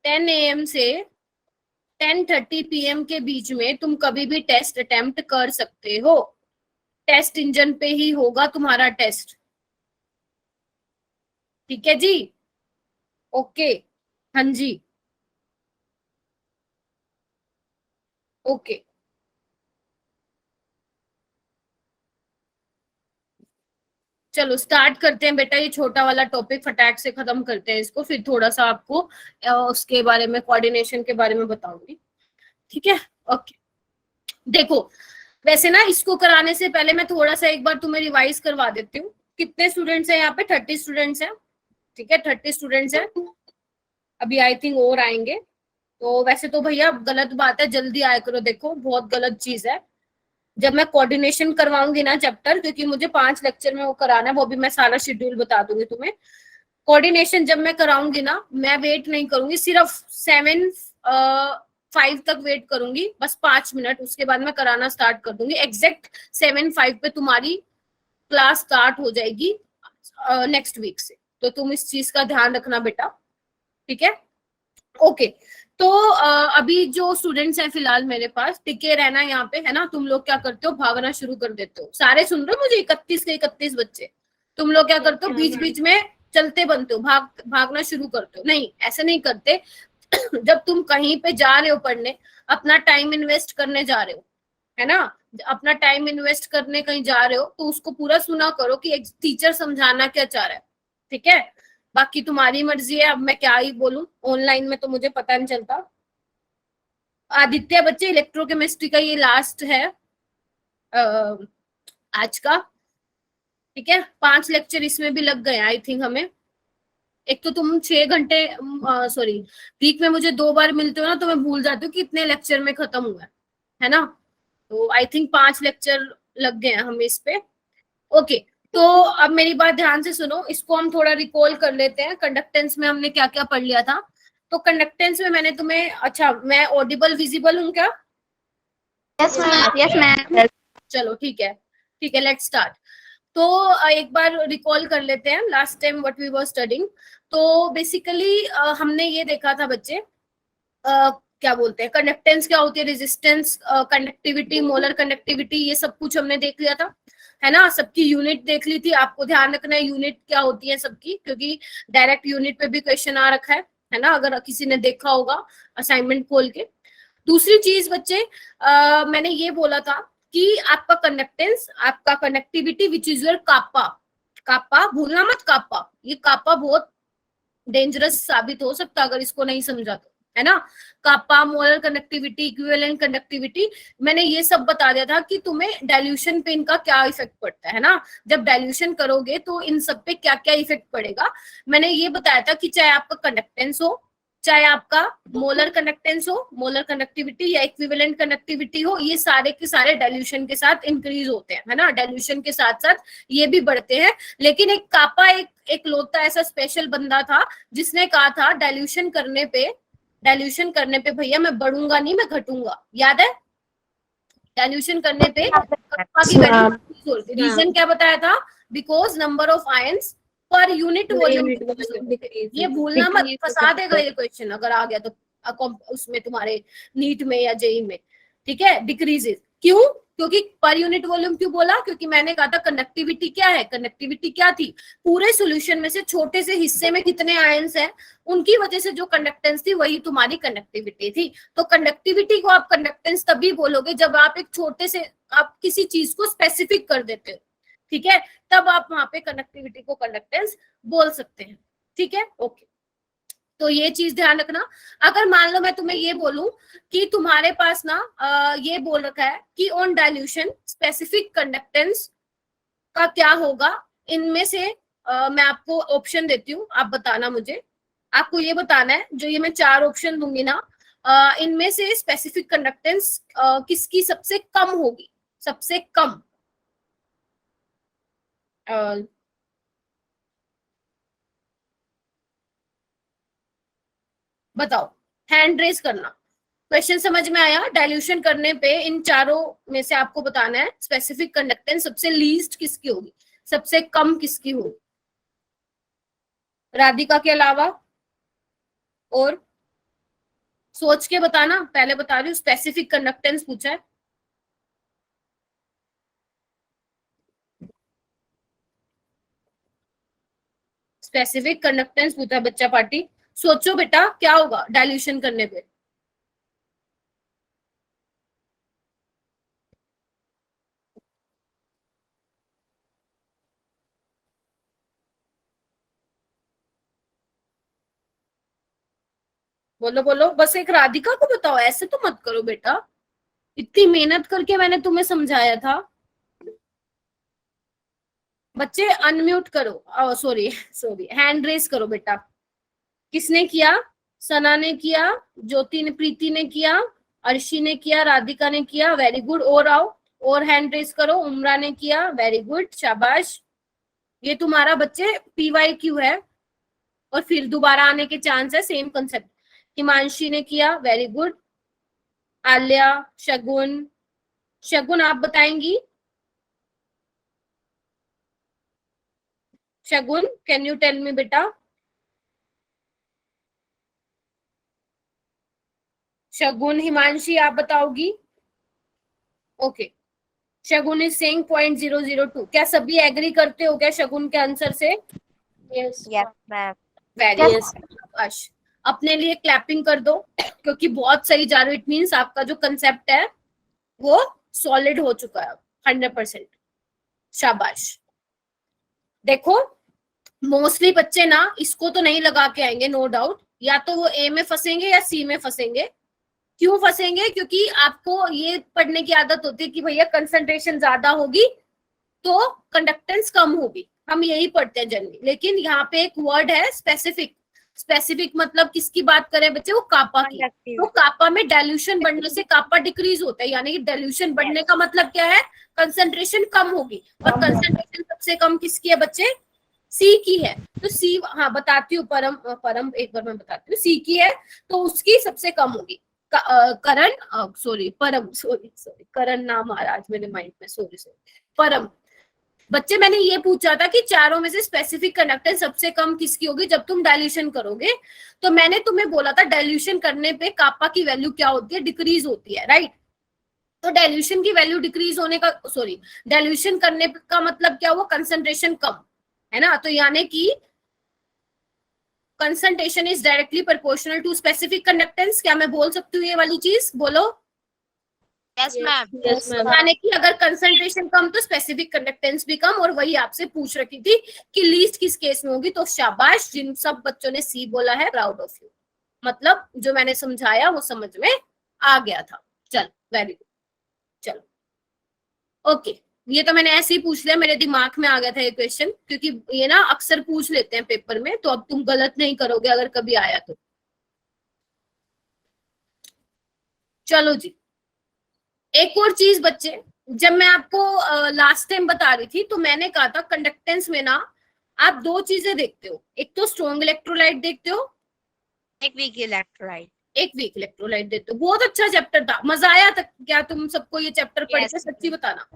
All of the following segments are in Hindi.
10 AM से 10:30 PM के बीच में तुम कभी भी टेस्ट अटेम्प्ट कर सकते हो। टेस्ट इंजन पे ही होगा तुम्हारा टेस्ट। ठीक है जी। ओके। हाँ जी। ओके, चलो स्टार्ट करते हैं बेटा। ये छोटा वाला टॉपिक फटाक से खत्म करते हैं इसको, फिर थोड़ा सा आपको उसके बारे में, कोऑर्डिनेशन के बारे में बताऊंगी। ठीक है। ओके। देखो, वैसे ना इसको कराने से पहले मैं थोड़ा सा एक बार तुम्हें रिवाइज करवा देती हूँ। कितने स्टूडेंट्स हैं यहाँ पे? 30 स्टूडेंट्स हैं। ठीक है, 30 स्टूडेंट्स हैं। अभी आई थिंक और आएंगे। तो वैसे तो भैया गलत बात है, जल्दी आया करो, देखो बहुत गलत चीज है। जब मैं कोऑर्डिनेशन करवाऊंगी ना चैप्टर, क्योंकि मुझे 5 लेक्चर में वो कराना है, वो भी मैं सारा शेड्यूल बता दूंगी तुम्हें। कोऑर्डिनेशन जब मैं कराऊंगी ना, मैं वेट नहीं करूंगी, सिर्फ 7:05 तक वेट करूंगी, बस 5 मिनट, उसके बाद मैं कराना स्टार्ट कर दूंगी। एग्जैक्ट 7:05 पे तुम्हारी क्लास स्टार्ट हो जाएगी नेक्स्ट वीक से। तो तुम इस चीज का ध्यान रखना बेटा। ठीक है। ओके। तो अभी जो स्टूडेंट्स हैं फिलहाल मेरे पास, टिके रहना यहाँ पे, है ना। तुम लोग क्या करते हो, भागना शुरू कर देते हो। सारे सुन रहे हो मुझे? 31 के 31 बच्चे। तुम लोग क्या करते हो, बीच बीच में चलते बनते हो, भागना शुरू करते हो। नहीं, ऐसे नहीं करते। जब तुम कहीं पे जा रहे हो पढ़ने, अपना टाइम इन्वेस्ट करने जा रहे हो, है ना, अपना टाइम इन्वेस्ट करने कहीं जा रहे हो, तो उसको पूरा सुना करो कि एक टीचर समझाना क्या चाह रहा है। ठीक है। बाकी तुम्हारी मर्जी है, अब मैं क्या ही बोलूं, ऑनलाइन में तो मुझे पता नहीं चलता। आदित्य बच्चे, इलेक्ट्रोकेमिस्ट्री का ये लास्ट है आज का। ठीक है, 5 लेक्चर इसमें भी लग गए आई थिंक हमें। एक तो तुम 6 घंटे, सॉरी, वीक में मुझे 2 बार मिलते हो ना, तो मैं भूल जाती हूँ कि इतने लेक्चर में खत्म हुआ है ना। तो आई थिंक 5 लेक्चर लग गए हैं हमें इस पे। ओके। तो अब मेरी बात ध्यान से सुनो, इसको हम थोड़ा रिकॉल कर लेते हैं। कंडक्टेंस में हमने क्या क्या पढ़ लिया था? तो कंडक्टेंस में मैंने तुम्हें, अच्छा मैं ऑडिबल विजिबल हूँ क्या? Yes ma'am, yes ma'am. चलो ठीक है। ठीक है, लेट्स स्टार्ट। तो एक बार रिकॉल कर लेते हैं last time what we were studying. तो बेसिकली हमने ये देखा था बच्चे, क्या बोलते हैं, कंडक्टेंस क्या होती है, रेजिस्टेंस, कंडक्टिविटी, मोलर कंडक्टिविटी, ये सब कुछ हमने देख लिया था, है ना। सबकी यूनिट देख ली थी। आपको ध्यान रखना है यूनिट क्या होती है सबकी, क्योंकि डायरेक्ट यूनिट पे भी क्वेश्चन आ रखा है ना, अगर किसी ने देखा होगा असाइनमेंट खोल के। दूसरी चीज बच्चे, मैंने ये बोला था कि आपका कंडक्टेंस, आपका कनेक्टिविटी विच इज योर कापा। कापा भूलना मत, कापा, ये कापा बहुत डेंजरस साबित हो सकता है अगर इसको नहीं समझा तो, है ना। कापा, मोलर कंडक्टिविटी, इक्विवेलेंट कंडक्टिविटी, मैंने ये सब बता दिया था कि तुम्हें डाइल्यूशन पे इनका क्या इफेक्ट पड़ता है ना। जब डाइल्यूशन करोगे तो इन सब पे क्या क्या इफेक्ट पड़ेगा, मैंने ये बताया था कि चाहे आपका कंडक्टेंस हो, चाहे आपका मोलर कंडक्टेंस हो, मोलर कंडक्टिविटी या इक्विवेलेंट कंडक्टिविटी हो, ये सारे के सारे डाइल्यूशन के साथ इंक्रीज होते हैं, है ना। डाइल्यूशन के साथ साथ ये भी बढ़ते हैं। लेकिन एक कापा, एक लोता ऐसा स्पेशल बंदा था जिसने कहा था डाइल्यूशन करने पे, डाइल्यूशन करने पे भैया मैं बढ़ूंगा नहीं, मैं घटूंगा। याद है? डाइल्यूशन करने पे कप्पा की वैल्यू इंक्रीज होती है। रीजन क्या बताया था? Because number of ions per unit volume. ये भूलना मत, फंसा देगा ये क्वेश्चन अगर आ गया तो उसमें तुम्हारे नीट में या जेई में। ठीक है, डिक्रीजेस क्यों? क्योंकि पर यूनिट वॉल्यूम क्यों बोला? क्योंकि मैंने कहा था कंडक्टिविटी क्या है, कंडक्टिविटी क्या थी, पूरे सॉल्यूशन में से छोटे से हिस्से में कितने आयंस हैं, उनकी वजह से जो कंडक्टेंस थी वही तुम्हारी कंडक्टिविटी थी। तो कंडक्टिविटी को आप कंडक्टेंस तभी बोलोगे जब आप एक छोटे से, आप किसी चीज को स्पेसिफिक कर देते हो, ठीक है, तब आप वहां पे कंडक्टिविटी को कंडक्टेंस बोल सकते हैं। ठीक है, ओके। तो ये चीज ध्यान रखना। अगर मान लो मैं तुम्हें ये बोलूं कि तुम्हारे पास ना ये बोल रखा है कि ऑन डाइल्यूशन स्पेसिफिक कंडक्टेंस का क्या होगा, इनमें से मैं आपको ऑप्शन देती हूँ, आप बताना मुझे। आपको ये बताना है, जो ये मैं 4 ऑप्शन दूंगी ना, इनमें से स्पेसिफिक कंडक्टेंस किसकी सबसे कम होगी, सबसे कम। बताओ, हैंड रेस करना। क्वेश्चन समझ में आया? डाइल्यूशन करने पे इन चारों में से आपको बताना है स्पेसिफिक कंडक्टेंस सबसे लीस्ट किसकी होगी, सबसे कम किसकी होगी, राधिका के अलावा। और सोच के बताना, पहले बता रही हूँ। स्पेसिफिक कंडक्टेंस पूछा है। स्पेसिफिक कंडक्टेंस पूछा है बच्चा पार्टी। सोचो बेटा क्या होगा डाइल्यूशन करने पे। बोलो बोलो, बस एक राधिका को बताओ, ऐसे तो मत करो बेटा, इतनी मेहनत करके मैंने तुम्हें समझाया था। बच्चे अनम्यूट करो, सॉरी सॉरी, हैंड रेस करो बेटा। किसने किया? सना ने किया, ज्योति ने, प्रीति ने किया, अर्शी ने किया, राधिका ने किया, वेरी गुड। और आओ, और हैंड रेस करो। उमरा ने किया, वेरी गुड, शाबाश। ये तुम्हारा बच्चे PYQ है और फिर दोबारा आने के चांस है, सेम कंसेप्ट। हिमांशी ने किया, वेरी गुड। आल्या, शगुन, शगुन आप बताएंगी? Shagun, can you tell me बेटा? शगुन, हिमांशी आप बताओगी? Okay, Shagun is saying 0.002। क्या सभी एग्री करते हो क्या शगुन के आंसर से? Yes, ma'am. Very good. अपने लिए क्लैपिंग कर दो, क्योंकि बहुत सही जा रहे हो। इट मीन्स आपका जो कंसेप्ट है वो सॉलिड हो चुका है 100%। शाबाश। देखो मोस्टली बच्चे ना इसको तो नहीं लगा के आएंगे, नो डाउट। या तो वो ए में फंसेंगे या सी में फंसेंगे। क्यों फंसेंगे? क्योंकि आपको ये पढ़ने की आदत होती है कि भैया कंसंट्रेशन ज्यादा होगी तो कंडक्टेंस कम होगी, हम यही पढ़ते हैं जनरली। लेकिन यहाँ पे एक वर्ड है स्पेसिफिक। स्पेसिफिक मतलब किसकी बात करें बच्चे? वो कापा की। तो कापा में डाइल्यूशन बढ़ने से कापा डिक्रीज होता है, यानी कि डाइल्यूशन बढ़ने का मतलब क्या है? कंसंट्रेशन कम होगी। और कंसंट्रेशन सबसे कम किसकी है बच्चे? सी की है। तो सी, हाँ बताती हूँ, परम परम एक बार मैं बताती हूँ। सी की है तो उसकी सबसे कम होगी। करण, सॉरी परम, सॉरी सॉरी, करण नाम आ रहा आज मेरे माइंड में, सॉरी सॉरी, परम। बच्चे मैंने ये पूछा था कि चारों में से स्पेसिफिक कंडक्टेंस सबसे कम किसकी होगी जब तुम डाइल्यूशन करोगे। तो मैंने तुम्हें बोला था डाइल्यूशन करने पे कापा की वैल्यू क्या होती है? डिक्रीज होती है, राइट? तो डाइल्यूशन की वैल्यू डिक्रीज होने का, सॉरी, डाइल्यूशन करने का मतलब क्या हुआ? कंसंट्रेशन कम, है ना? तो यानी कि concentration is directly proportional to specific conductance. क्या मैं बोल सकती हूँ ये वाली चीज? बोलो। Yes, ma'am. यानी कि अगर कंसंट्रेशन कम तो स्पेसिफिक कंडक्टेंस भी कम। और वही आपसे पूछ रखी थी कि लीस्ट किस केस में होगी। तो शाबाश, जिन सब बच्चों ने सी बोला है, प्राउड ऑफ यू। मतलब जो मैंने समझाया वो समझ में आ गया था। चल, वेरी गुड। चलो ओके, ये तो मैंने ऐसे ही पूछ लिया, मेरे दिमाग में आ गया था ये क्वेश्चन, क्योंकि ये ना अक्सर पूछ लेते हैं पेपर में। तो अब तुम गलत नहीं करोगे अगर कभी आया तो। चलो जी, एक और चीज बच्चे, जब मैं आपको लास्ट टाइम बता रही थी तो मैंने कहा था कंडक्टेंस में ना आप दो चीजें देखते हो। एक तो स्ट्रॉन्ग इलेक्ट्रोलाइट देखते हो, एक वीक इलेक्ट्रोलाइट। एक वीक इलेक्ट्रोलाइट देते हो। बहुत अच्छा चैप्टर था, मजा आया था क्या तुम सबको ये चैप्टर पढ़ के? सच्ची बताना।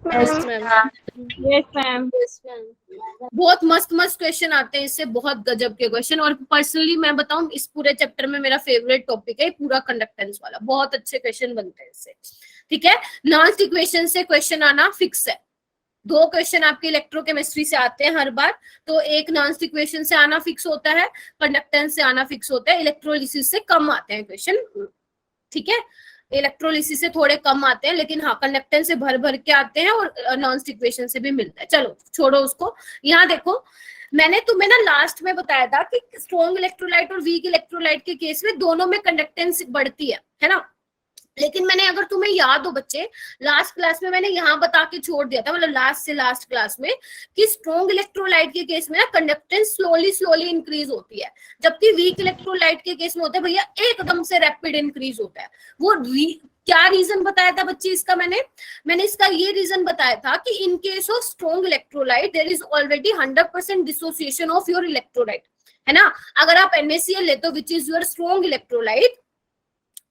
Yes, ma'am. बहुत मस्त मस्त क्वेश्चन आते हैं इससे, बहुत गजब के क्वेश्चन। और पर्सनली मैं बताऊं, इस पूरे चैप्टर में मेरा फेवरेट टॉपिक है पूरा कंडक्टेंस वाला। बहुत अच्छे क्वेश्चन बनते हैं इससे, ठीक है? नॉन इक्वेशन से क्वेश्चन आना फिक्स है। दो क्वेश्चन आपके इलेक्ट्रोकेमिस्ट्री से आते हैं हर बार। तो एक नॉन इक्वेशन से आना फिक्स होता है, कंडक्टेंस से आना फिक्स होता है। इलेक्ट्रोलिसिस से कम आते हैं क्वेश्चन, ठीक है? इलेक्ट्रोलिसिस से थोड़े कम आते हैं, लेकिन हाँ कंडक्टेंस से भर भर के आते हैं। और नॉन इक्वेशन से भी मिलता है। चलो छोड़ो उसको। यहाँ देखो, मैंने तुम्हें ना लास्ट में बताया था कि स्ट्रॉन्ग इलेक्ट्रोलाइट और वीक इलेक्ट्रोलाइट के केस में दोनों में कंडक्टेंस बढ़ती है ना? लेकिन मैंने, अगर तुम्हें याद हो बच्चे, लास्ट क्लास में मैंने यहाँ बता के छोड़ दिया था, मतलब लास्ट से लास्ट क्लास में, कि स्ट्रॉन्ग इलेक्ट्रोलाइट के केस में ना कंडक्टेंस स्लोली स्लोली इंक्रीज होती है, जबकि वीक इलेक्ट्रोलाइट के केस में होता है भैया एकदम से रैपिड इंक्रीज होता है। वो क्या रीजन बताया था बच्चे इसका? मैंने इसका ये रीजन बताया था कि in case of strong electrolyte there is already 100% dissociation of your electrolyte, है ना? अगर आप NaCl लेते हो which is your strong electrolyte,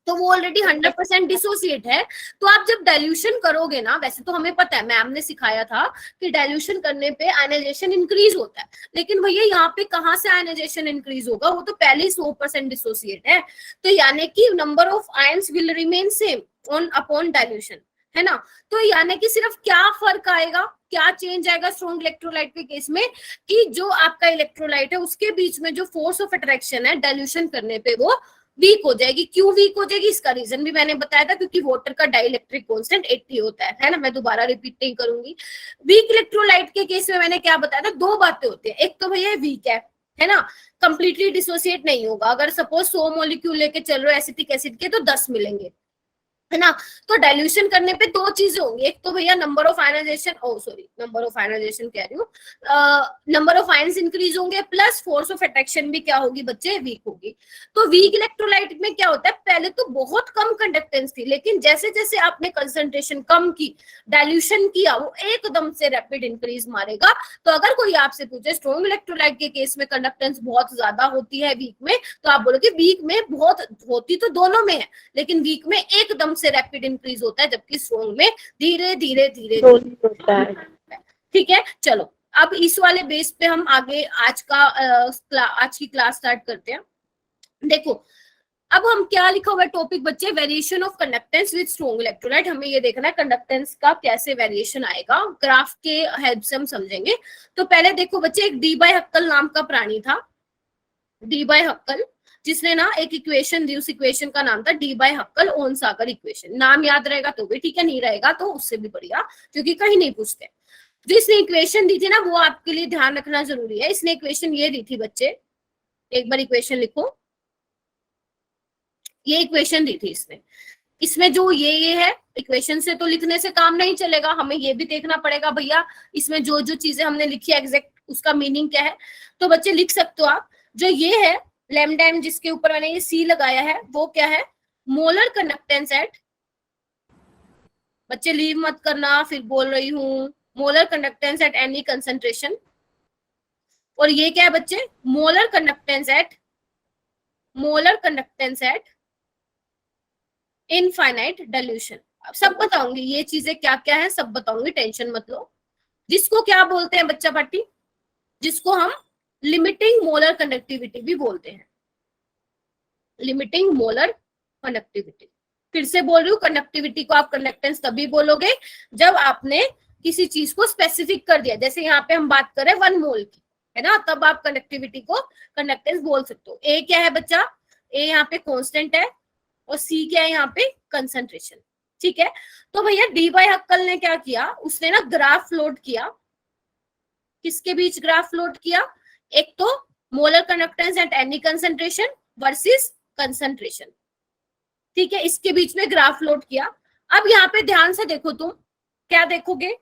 तो वो ऑलरेडी 100% डिसोसिएट है। तो आप जब डाइल्यूशन करोगे ना, वैसे तो हमें पता है, मैम ने सिखाया था कि डाइल्यूशन करने पे आयनाइजेशन इंक्रीज होता है, लेकिन भैया यहाँ पे कहाँ से आयनाइजेशन इंक्रीज होगा, वो तो पहले ही 100% डिसोसिएट है। तो यानी कि number of ions will remain same on upon dilution, है ना। तो यानी कि सिर्फ क्या फर्क आएगा, क्या चेंज आएगा स्ट्रॉन्ग इलेक्ट्रोलाइट के केस में, कि जो आपका इलेक्ट्रोलाइट है उसके बीच में जो फोर्स ऑफ अट्रैक्शन है डाइल्यूशन करने पे वो वीक हो जाएगी। क्यों वीक हो जाएगी, इसका रीजन भी मैंने बताया था, क्योंकि वाटर का डाइलेक्ट्रिक कांस्टेंट 80 होता है ना। मैं दोबारा रिपीट नहीं करूंगी। वीक इलेक्ट्रोलाइट के केस में मैंने क्या बताया था, दो बातें होती है। एक तो भैया वीक है ना, कंप्लीटली डिसोसिएट नहीं होगा। अगर सपोज 100 मॉलिक्यूल लेके चल रहे हो एसिटिक एसिड के, तो 10 मिलेंगे, है ना। तो डाइल्यूशन करने पे दो चीजें होंगी, एक तो भैया number of ionisation, number of ionisation कह रही हूँ, नंबर ऑफ आयंस इंक्रीज होंगे, प्लस फोर्स ऑफ अट्रैक्शन भी क्या होगी बच्चे, वीक होगी। तो वीक इलेक्ट्रोलाइट में क्या होता है, पहले तो बहुत कम कंडक्टेंस थी, लेकिन जैसे जैसे आपने कंसंट्रेशन कम की, डाइल्यूशन किया, वो एकदम से रैपिड इंक्रीज मारेगा। तो अगर कोई आपसे पूछे स्ट्रॉन्ग इलेक्ट्रोलाइट के केस में कंडक्टेंस बहुत ज्यादा होती है वीक में, तो आप बोलोगे वीक में बहुत होती तो दोनों में है, लेकिन वीक में एकदम से रैपिड इंक्रीज होता है, जबकि स्ट्रॉन्ग में धीरे धीरे धीरे होता है। ठीक है, चलो अब इस वाले बेस पे हम आगे आज की क्लास स्टार्ट करते हैं। देखो अब हम क्या लिखा हुआ है टॉपिक बच्चे, variation of conductance with strong electrolyte. हमें ये देखना है कंडक्टेंस का कैसे वेरिएशन आएगा, ग्राफ के हेल्प से हम समझेंगे। तो पहले देखो बच्चे, एक डी बाय हक्कल नाम का प्राणी था, डी बाय हक्कल, जिसने ना एक इक्वेशन दी, उस इक्वेशन का नाम था डी बाय हक्कल ओन सागर इक्वेशन। नाम याद रहेगा तो भी ठीक है, नहीं रहेगा तो उससे भी बढ़िया, क्योंकि कहीं नहीं पूछते। जिसने इक्वेशन दी थी ना, वो आपके लिए ध्यान रखना जरूरी है। इसने इक्वेशन ये दी थी बच्चे, एक बार इक्वेशन लिखो, ये इक्वेशन दी थी इसने। इसमें जो ये है, इक्वेशन से तो लिखने से काम नहीं चलेगा, हमें ये भी देखना पड़ेगा भैया इसमें जो जो चीजें हमने लिखी है एग्जैक्ट उसका मीनिंग क्या है। तो बच्चे लिख सकते हो आप, जो ये है लैम्डा m जिसके ऊपर मैंने ये सी लगाया है, वो क्या है, मोलर कंडक्टेंस एट, बच्चे लीव मत करना, फिर बोल रही हूँ, molar conductance at any concentration. और ये क्या है बच्चे, molar conductance eight infinite dilution. सब बताऊंगी ये चीजें क्या क्या है, सब बताऊंगी, टेंशन मत लो। जिसको क्या बोलते हैं बच्चा पार्टी, जिसको हम लिमिटिंग मोलर कंडक्टिविटी भी बोलते हैं, लिमिटिंग मोलर कंडक्टिविटी। फिर से बोल रही हूँ, कंडक्टिविटी को आप कंडक्टेंस तभी बोलोगे जब आपने किसी चीज को स्पेसिफिक कर दिया। जैसे यहाँ पे हम बात करें 1 मोल की, है ना, तब आप कंडक्टिविटी को कंडक्टेंस बोल सकते हो। ए क्या है बच्चा, ए यहाँ पे कांस्टेंट है, और सी क्या है यहाँ पे, कंसंट्रेशन। ठीक है, तो भैया डी बाय हक्कल ने क्या किया, उसने ना ग्राफ प्लॉट किया, किसके बीच ग्राफ प्लॉट किया, एक तो molar conductance at any concentration versus concentration. ठीक है, इसके बीच में ग्राफ प्लॉट किया। अब यहाँ पे ध्यान से देखो, तुम क्या देखोगे,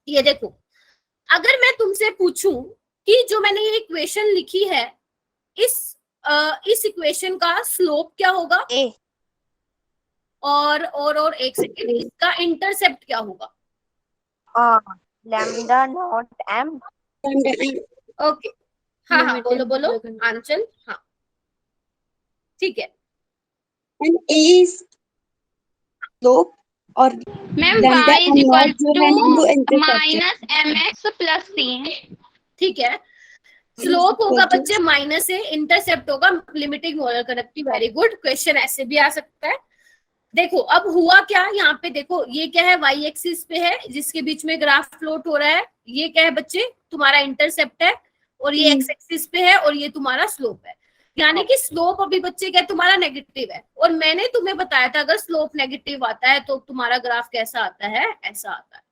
ये देखो, अगर मैं तुमसे पूछूं कि जो मैंने ये इक्वेशन लिखी है, इस इक्वेशन का स्लोप क्या होगा, A. और एक सेकेंड, इसका इंटरसेप्ट क्या होगा, Lambda not m. ओके, हाँ बोलो बोलो आंचल, हाँ ठीक है। And A is slope और ma'am lambda y is equal जो है ना वो to intercept है। minus mx plus c। ठीक है, स्लोप होगा बच्चे माइनस ए, इंटरसेप्ट होगा limiting molar conductivity. Very good, question ऐसे भी आ सकता है। देखो अब हुआ क्या, यहाँ पे देखो, ये क्या है, वाई एक्सिस पे है, जिसके बीच में ग्राफ फ्लोट हो रहा है, ये क्या है बच्चे, तुम्हारा इंटरसेप्ट है, और ये एक्स एक्सिस पे है, और ये तुम्हारा स्लोप है। यानी कि स्लोप अभी बच्चे क्या, तुम्हारा नेगेटिव है, और मैंने तुम्हें बताया था अगर स्लोप नेगेटिव आता है तो तुम्हारा ग्राफ कैसा आता है, ऐसा आता है,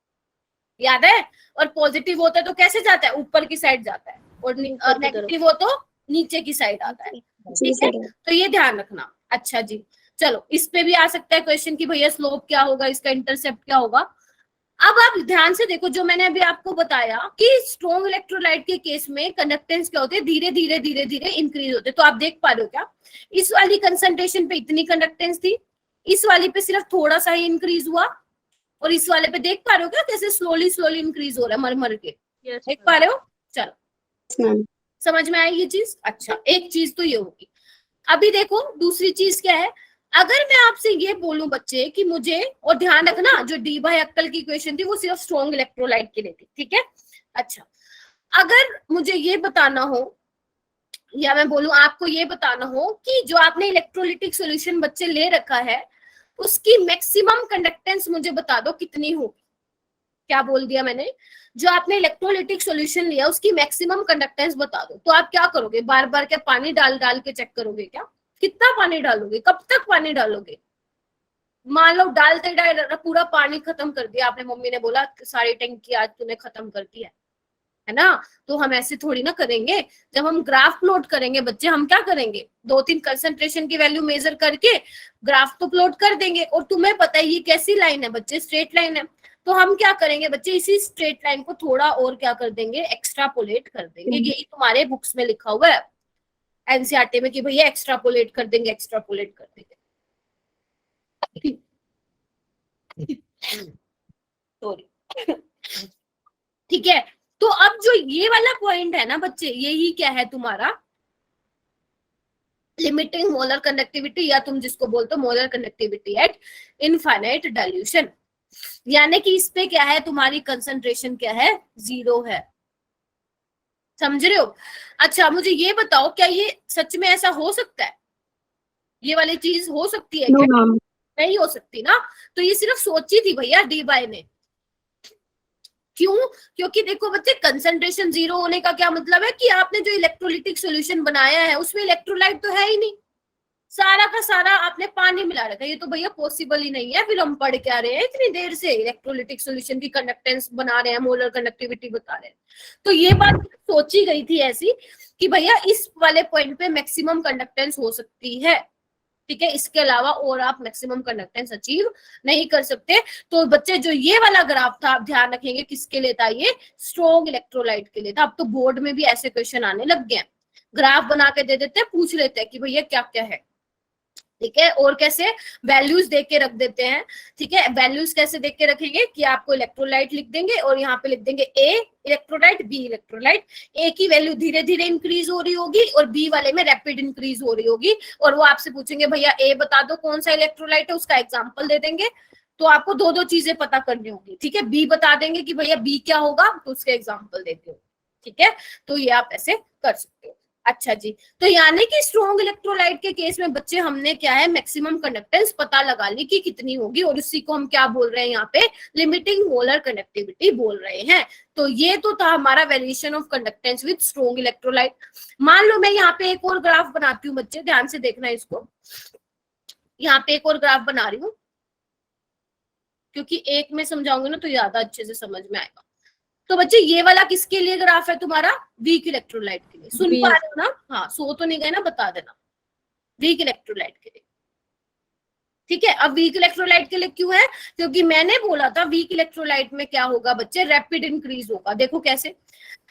याद है। और पॉजिटिव होता है तो कैसे जाता है, ऊपर की साइड जाता है, और नेगेटिव हो तो नीचे की साइड आता है। ठीक है, तो ये ध्यान रखना। अच्छा जी, चलो इस पे भी आ सकता है क्वेश्चन कि भैया स्लोप क्या होगा, इसका इंटरसेप्ट क्या होगा। अब आप ध्यान से देखो, जो मैंने अभी आपको बताया कि स्ट्रॉन्ग इलेक्ट्रोलाइट के केस में कंडक्टेंस क्या होते हैं, धीरे धीरे धीरे धीरे इंक्रीज होते हैं। तो आप देख पा रहे हो क्या, इस वाली कंसंट्रेशन पे इतनी कंडक्टेंस थी, इस वाली पे सिर्फ थोड़ा सा ही इंक्रीज हुआ, और इस वाले पे देख पा रहे हो क्या कैसे स्लोली स्लोली इंक्रीज हो रहा है मर मर के, देख पा रहे हो। चलो समझ में आई ये चीज। अच्छा, एक चीज तो ये होगी। अभी देखो दूसरी चीज क्या है, अगर मैं आपसे ये बोलूं बच्चे कि मुझे, और ध्यान रखना जो डी बाई एक्टल की इक्वेशन थी वो सिर्फ स्ट्रॉन्ग इलेक्ट्रोलाइट के लिए थी, ठीक है। अच्छा, अगर मुझे ये बताना हो, या मैं बोलूं आपको ये बताना हो कि जो आपने इलेक्ट्रोलिटिक सॉल्यूशन बच्चे ले रखा है उसकी मैक्सिमम कंडक्टेंस मुझे बता दो कितनी होगी। क्या बोल दिया मैंने? जो आपने इलेक्ट्रोलिटिक सॉल्यूशन लिया उसकी मैक्सिमम कंडक्टेंस बता दो। तो आप क्या करोगे? बार बार क्या पानी डाल डाल के चेक करोगे? क्या कितना पानी डालोगे? कब तक पानी डालोगे? मान लो डालते पूरा पानी खत्म कर दिया आपने, मम्मी ने बोला सारी टंकी आज तूने खत्म कर दी है ना। तो हम ऐसे थोड़ी ना करेंगे। जब हम ग्राफ प्लॉट करेंगे बच्चे, हम क्या करेंगे? 2-3 कंसंट्रेशन की वैल्यू मेजर करके ग्राफ तो प्लॉट कर देंगे। और तुम्हें पता है ये कैसी लाइन है बच्चे? स्ट्रेट लाइन है। तो हम क्या करेंगे बच्चे? इसी स्ट्रेट लाइन को थोड़ा और क्या कर देंगे? एक्स्ट्रापोलेट कर देंगे। यही तुम्हारे बुक्स में लिखा हुआ है एनसीईआरटी में कि भैया एक्स्ट्रापोलेट कर देंगे, एक्स्ट्रापोलेट कर देंगे। सॉरी, ठीक है। तो अब जो ये वाला पॉइंट है ना बच्चे, यही क्या है तुम्हारा? लिमिटिंग मोलर कंडक्टिविटी, या तुम जिसको बोलते हो molar conductivity eight infinite dilution. यानी कि इस पे क्या है? तुम्हारी कंसंट्रेशन क्या है? 0 है। समझ रहे हो? अच्छा, मुझे ये बताओ क्या ये सच में ऐसा हो सकता है? ये वाली चीज हो सकती है क्या? नहीं हो सकती ना। तो ये सिर्फ सोची थी भैया डी बाय ने। क्यों? क्योंकि देखो बच्चे, कंसंट्रेशन 0 होने का क्या मतलब है कि आपने जो इलेक्ट्रोलिटिक सॉल्यूशन बनाया है उसमें इलेक्ट्रोलाइट तो है ही नहीं, सारा का सारा आपने पानी मिला रखा है। ये तो भैया पॉसिबल ही नहीं है। फिर हम पढ़ क्या रहे हैं इतनी देर से? इलेक्ट्रोलिटिक सॉल्यूशन की कंडक्टेंस बना रहे हैं, मोलर कंडक्टिविटी बता रहे हैं। तो ये बात सोची गई थी ऐसी कि भैया इस वाले पॉइंट पे मैक्सिमम कंडक्टेंस हो सकती है, ठीक है। इसके अलावा और आप मैक्सिमम कंडक्टेंस अचीव नहीं कर सकते। तो बच्चे जो ये वाला ग्राफ था, आप ध्यान रखेंगे किसके लिए था? ये स्ट्रॉन्ग इलेक्ट्रोलाइट के लिए था। अब तो बोर्ड में भी ऐसे क्वेश्चन आने लग गए हैं, ग्राफ बना के दे देते हैं, पूछ लेते हैं कि भैया क्या क्या है, ठीक है। और कैसे? वैल्यूज देख के रख देते हैं, ठीक है। वैल्यूज कैसे देख के रखेंगे कि आपको इलेक्ट्रोलाइट लिख देंगे और यहाँ पे लिख देंगे ए इलेक्ट्रोलाइट, बी इलेक्ट्रोलाइट। ए की वैल्यू धीरे धीरे इंक्रीज हो रही होगी और बी वाले में रैपिड इंक्रीज हो रही होगी। और वो आपसे पूछेंगे भैया ए बता दो कौन सा इलेक्ट्रोलाइट है, उसका एग्जाम्पल दे देंगे। तो आपको दो चीजें पता करनी होगी, ठीक है। बी बता देंगे कि भैया बी क्या होगा, तो उसके एग्जाम्पल देते हो, ठीक है। तो ये आप ऐसे कर सकते हो। अच्छा जी, तो यानी कि स्ट्रॉन्ग इलेक्ट्रोलाइट के केस में बच्चे हमने क्या है? मैक्सिमम कंडक्टेंस पता लगा ली कि कितनी होगी, और उसी को हम क्या बोल रहे हैं यहाँ पे? लिमिटिंग मोलर कंडक्टिविटी बोल रहे हैं। तो ये तो था हमारा variation of conductance with strong electrolyte. मान लो मैं यहाँ पे एक और ग्राफ बनाती हूँ बच्चे, ध्यान से देखना इसको। यहाँ पे एक और ग्राफ बना रही हूँ क्योंकि एक में समझाऊंगी ना तो ज्यादा अच्छे से समझ में आएगा। तो बच्चे ये वाला किसके लिए ग्राफ है तुम्हारा? वीक इलेक्ट्रोलाइट के लिए। सुन पा रहे हो ना? हाँ, सो तो नहीं गए ना? बता देना। वीक इलेक्ट्रोलाइट के लिए, ठीक है। अब वीक इलेक्ट्रोलाइट के लिए क्यों है? क्योंकि मैंने बोला था वीक इलेक्ट्रोलाइट में क्या होगा बच्चे? रैपिड इंक्रीज होगा। देखो कैसे?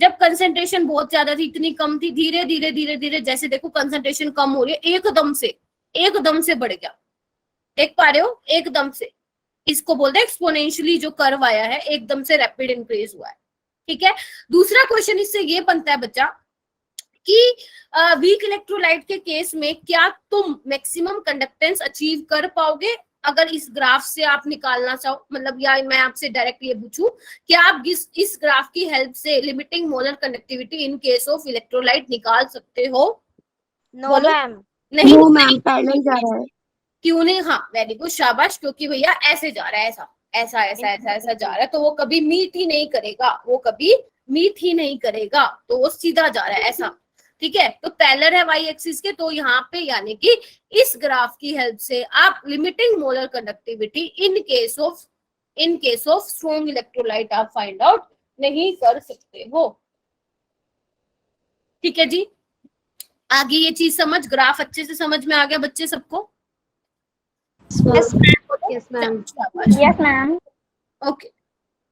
जब कंसेंट्रेशन बहुत ज्यादा थी, इतनी कम थी, धीरे धीरे धीरे धीरे जैसे देखो कंसेंट्रेशन कम हो रही है, एकदम से बढ़ गया। देख पा रहे हो? एकदम से। इसको बोलते हैं एक्सपोनेंशियली जो कर्व आया है, एकदम से रैपिड इंक्रीज हुआ है, ठीक है। दूसरा क्वेश्चन इससे ये बनता है बच्चा कि वीक इलेक्ट्रोलाइट के केस में क्या तुम मैक्सिमम कंडक्टेंस अचीव कर पाओगे? अगर इस ग्राफ से आप निकालना चाहो, मतलब या मैं आपसे डायरेक्ट ये पूछूं कि आप इस ग्राफ की हेल्प से limiting molar conductivity in case of electrolyte निकाल सकते हो? No ma'am. नहीं मैम, पैरेलल जा रहा है। क्यों नहीं? हाँ, वेरी गुड, शाबाश। क्योंकि भैया ऐसे जा रहा है, ऐसा जा रहा है, तो वो कभी मीट ही नहीं करेगा, तो वो सीधा जा रहा है ऐसा, ठीक है। तो पैरेलल है वाई एक्सिस के, तो यहाँ पे यानी कि इस ग्राफ की हेल्प से आप limiting molar conductivity in case of strong electrolyte आप फाइंड आउट नहीं कर सकते हो, ठीक है जी। आगे ये चीज समझ, ग्राफ अच्छे से समझ में आ गया बच्चे सबको? Yes, ma'am. ओके,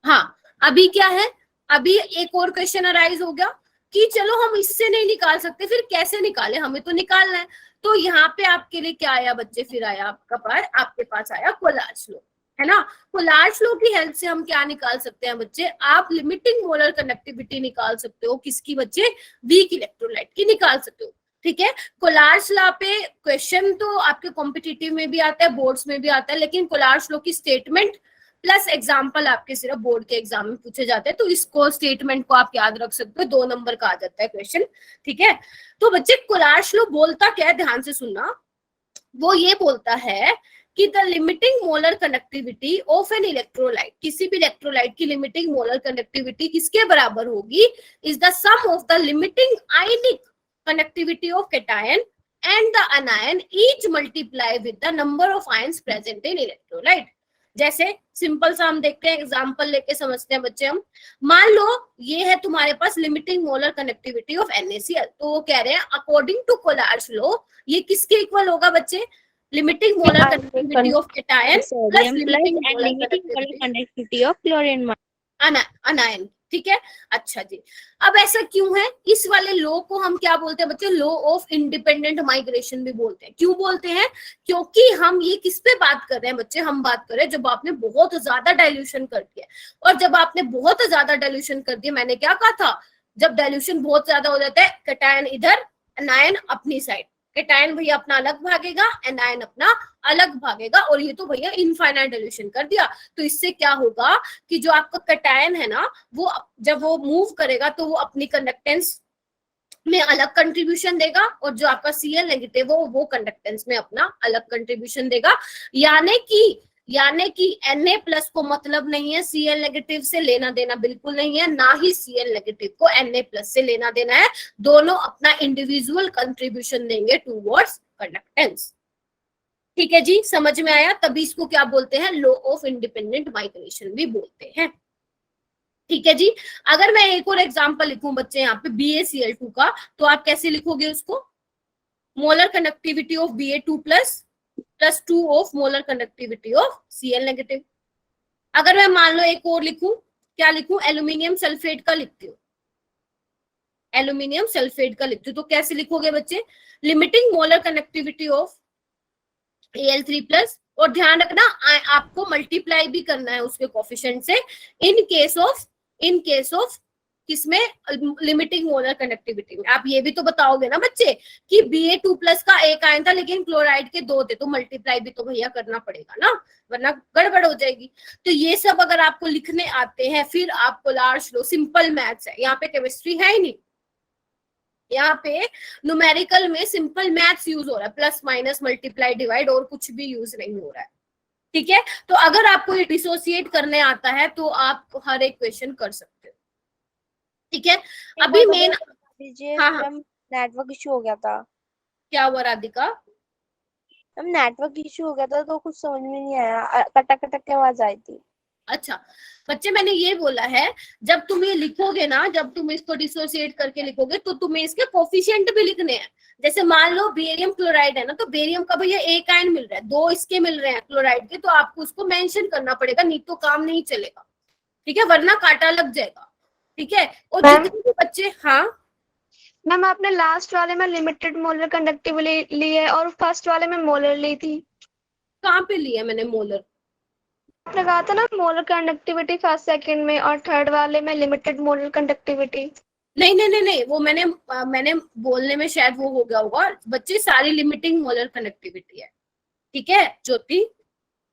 हाँ। अभी क्या है? अभी एक और क्वेश्चन अराइज हो गया कि चलो हम इससे नहीं निकाल सकते, फिर कैसे निकाले? हमें तो निकालना है। तो यहाँ पे आपके लिए क्या आया बच्चे? फिर आया आपके पास आया कोलार्ज लॉ, है ना। कोलार्ज लॉ की हेल्प से हम क्या निकाल सकते हैं बच्चे? आप लिमिटिंग मोलर कंडक्टिविटी निकाल सकते हो। किसकी बच्चे? वीक इलेक्ट्रोलाइट की निकाल सकते हो। ठीक है। कोलार्स लॉ पे क्वेश्चन तो आपके कॉम्पिटिटिव में भी आता है, बोर्ड्स में भी आता है, लेकिन कोलार्स लॉ की स्टेटमेंट प्लस एग्जाम्पल आपके सिर्फ बोर्ड के एग्जाम में पूछे जाते हैं, तो इसको स्टेटमेंट को आप याद रख सकते हो, 2 नंबर का आ जाता है क्वेश्चन। ठीक है, तो बच्चे कोलार्स लॉ बोलता क्या है, ध्यान से सुनना। वो ये बोलता है कि the limiting molar conductivity of an electrolyte, किसी भी इलेक्ट्रोलाइट की लिमिटिंग मोलर कंडक्टिविटी किसके बराबर होगी, is the sum of the limiting ionic conductivity of cation and the anion each multiply with the number of ions present in electrolyte। जैसे सिंपल सा हम देखते हैं, एग्जांपल लेके समझते हैं बच्चे हम। मान लो ये है तुम्हारे पास limiting molar conductivity of NaCl, तो वो कह रहे हैं अकॉर्डिंग टू कोलार्स लॉ ये किसके इक्वल होगा बच्चे, limiting molar conductivity of cation plus limiting molar conductivity of chlorine अनायन। ठीक है, अच्छा जी। अब ऐसा क्यों है, इस वाले लॉ को हम क्या बोलते हैं बच्चे, लॉ ऑफ इंडिपेंडेंट माइग्रेशन भी बोलते हैं। क्यों बोलते हैं, क्योंकि हम ये किस पे बात कर रहे हैं बच्चे, हम बात कर रहे हैं जब आपने बहुत ज्यादा डाइल्यूशन कर दिया, और जब आपने बहुत ज्यादा डाइल्यूशन कर दिया, मैंने क्या कहा था, जब डाइल्यूशन बहुत ज्यादा हो जाता है, कैटायन इधर एनायन अपनी साइड, कैटायन भैया अपना अलग भागेगा, एनायन अपना अलग भागेगा, और ये तो भैया इनफाइनाइट डाइल्यूशन कर दिया। तो इससे क्या होगा कि जो आपका कैटायन है ना, वो जब वो मूव करेगा तो वो अपनी कंडक्टेंस में अलग कंट्रीब्यूशन देगा, और जो आपका Cl नेगेटिव हो वो कंडक्टेंस में अपना अलग कंट्रीब्यूशन देगा। यानी कि Na प्लस को मतलब नहीं है Cl नेगेटिव से, लेना देना बिल्कुल नहीं है, ना ही Cl नेगेटिव को Na प्लस से लेना देना है, दोनों अपना इंडिविजुअल कंट्रीब्यूशन देंगे टूवर्ड्स कंडक्टेंस। ठीक है जी, समझ में आया, तभी इसको क्या बोलते हैं, लॉ ऑफ इंडिपेंडेंट माइग्रेशन भी बोलते हैं। ठीक है जी, अगर मैं एक और एग्जांपल लिखूं बच्चे यहाँ पे BaCl2 का, तो आप कैसे लिखोगे उसको, molar conductivity of Ba2 plus 2 of molar conductivity of Cl negative. अगर मैं मान लो एक और लिखूं, क्या लिखूं, एल्यूमिनियम सल्फेट का लिखती हूँ, एल्यूमिनियम सल्फेट का लिखती हूँ, तो कैसे लिखोगे बच्चे, limiting molar conductivity of Al3 plus, और ध्यान रखना आपको मल्टीप्लाई भी करना है उसके कोफिशिएंट से, इन केस ऑफ किसमें, लिमिटिंग मोलर कंडक्टिविटी में। आप ये भी तो बताओगे ना बच्चे कि Ba2 प्लस का एक आयन था लेकिन क्लोराइड के 2 थे, तो मल्टीप्लाई भी तो भैया करना पड़ेगा ना, वरना गड़बड़ हो जाएगी। तो ये सब अगर आपको लिखने आते हैं, फिर आप कोलार्स लॉ, सिंपल मैथ्स है, यहाँ पे केमिस्ट्री है ही नहीं, यहाँ पे न्यूमेरिकल में सिंपल मैथ्स यूज हो रहा है, प्लस माइनस मल्टीप्लाई डिवाइड, और कुछ भी यूज नहीं हो रहा है। ठीक है, तो अगर आपको ये डिसोसिएट करने आता है तो आप हर एक क्वेश्चन कर सकते हो। ठीक है, अभी मेन, हाँ, नेटवर्क इशू हो गया था। क्या हुआ राधिका, हम नेटवर्क इशू हो गया था तो कुछ समझ में नहीं आया, कटक कटक के आवाज आई थी। अच्छा बच्चे, मैंने ये बोला है, जब तुम ये लिखोगे ना, जब तुम इसको डिसोसिएट करके लिखोगे तो तुम्हें इसके कोफिशिएंट भी लिखने हैं। जैसे मान लो बेरियम क्लोराइड है ना, तो बेरियम का भैया एक आयन मिल रहा है, 2 इसके मिल रहे हैं क्लोराइड के, तो आपको उसको मेंशन करना पड़ेगा, नहीं तो काम नहीं चलेगा। ठीक है, वरना कांटा लग जाएगा। ठीक है, और जितने भी बच्चे, हाँ मैम आपने लास्ट वाले में लिमिटेड मोलर कंडक्टिविटी ली है और फर्स्ट वाले में मोलर ली थी। कहाँ पे लिया मैंने मोलर, आपने कहा था ना मोलर कंडक्टिविटी फर्स्ट सेकंड में, और थर्ड वाले में लिमिटेड मोलर कंडक्टिविटी। नहीं, वो मैंने बोलने में शायद वो हो गया होगा बच्चे, सारी लिमिटिंग मोलर कनेक्टिविटी है। ठीक है, ज्योति,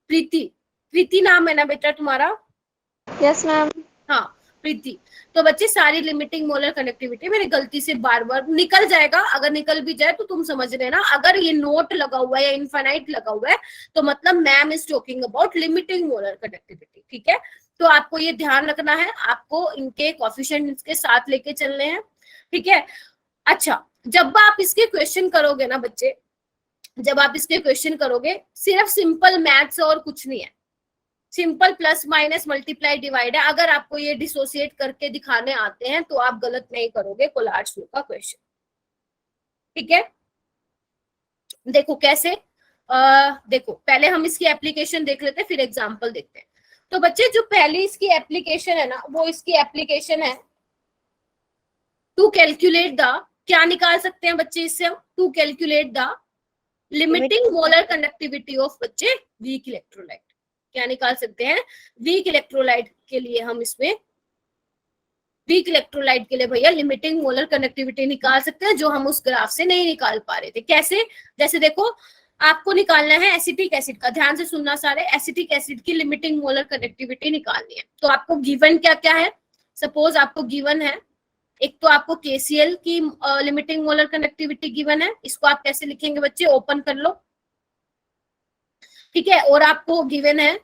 प्रीति नाम है ना बेटा तुम्हारा, यस मैम। हाँ प्रीति, तो बच्चे सारी लिमिटिंग मोलर कनेक्टिविटी, मेरी गलती से बार बार निकल जाएगा, अगर निकल भी जाए तो तुम समझ लेना, अगर ये नोट लगा हुआ है या इनफाइनाइट लगा हुआ है तो मतलब ma'am is talking about limiting molar connectivity. ठीक है, तो आपको ये ध्यान रखना है, आपको इनके कोएफिशिएंट के साथ लेके चलने हैं। ठीक है, अच्छा, जब आप इसके क्वेश्चन करोगे ना बच्चे, जब आप इसके क्वेश्चन करोगे, सिर्फ सिंपल मैथ्स और कुछ नहीं है, simple plus minus multiply divide है। अगर आपको ये डिसोसिएट करके दिखाने आते हैं तो आप गलत नहीं करोगे कोलार्स लॉ का क्वेश्चन। ठीक है, देखो कैसे, देखो पहले हम इसकी एप्लीकेशन देख लेते हैं, फिर एग्जांपल देखते हैं। तो बच्चे जो पहली इसकी एप्लीकेशन है ना, वो इसकी एप्लीकेशन है टू कैलकुलेट द, क्या निकाल सकते हैं बच्चे इससे हम, to calculate the limiting molar conductivity of बच्चे वीक इलेक्ट्रोलाइट। क्या निकाल सकते हैं, वीक इलेक्ट्रोलाइट के लिए हम इसमें वीक इलेक्ट्रोलाइट के लिए भैया लिमिटिंग मोलर कंडक्टिविटी निकाल सकते हैं, जो हम उस ग्राफ से नहीं निकाल पा रहे थे। कैसे? जैसे देखो, आपको निकालना है एसिटिक एसिड का, ध्यान से सुनना सारे, एसिटिक एसिड की लिमिटिंग मोलर कंडक्टिविटी निकालनी है। तो आपको गिवन क्या क्या है, सपोज आपको गिवन है, एक तो आपको KCl की लिमिटिंग मोलर कंडक्टिविटी गिवन है, इसको आप कैसे लिखेंगे बच्चे, ओपन कर लो, ठीक है। और आपको गिवन है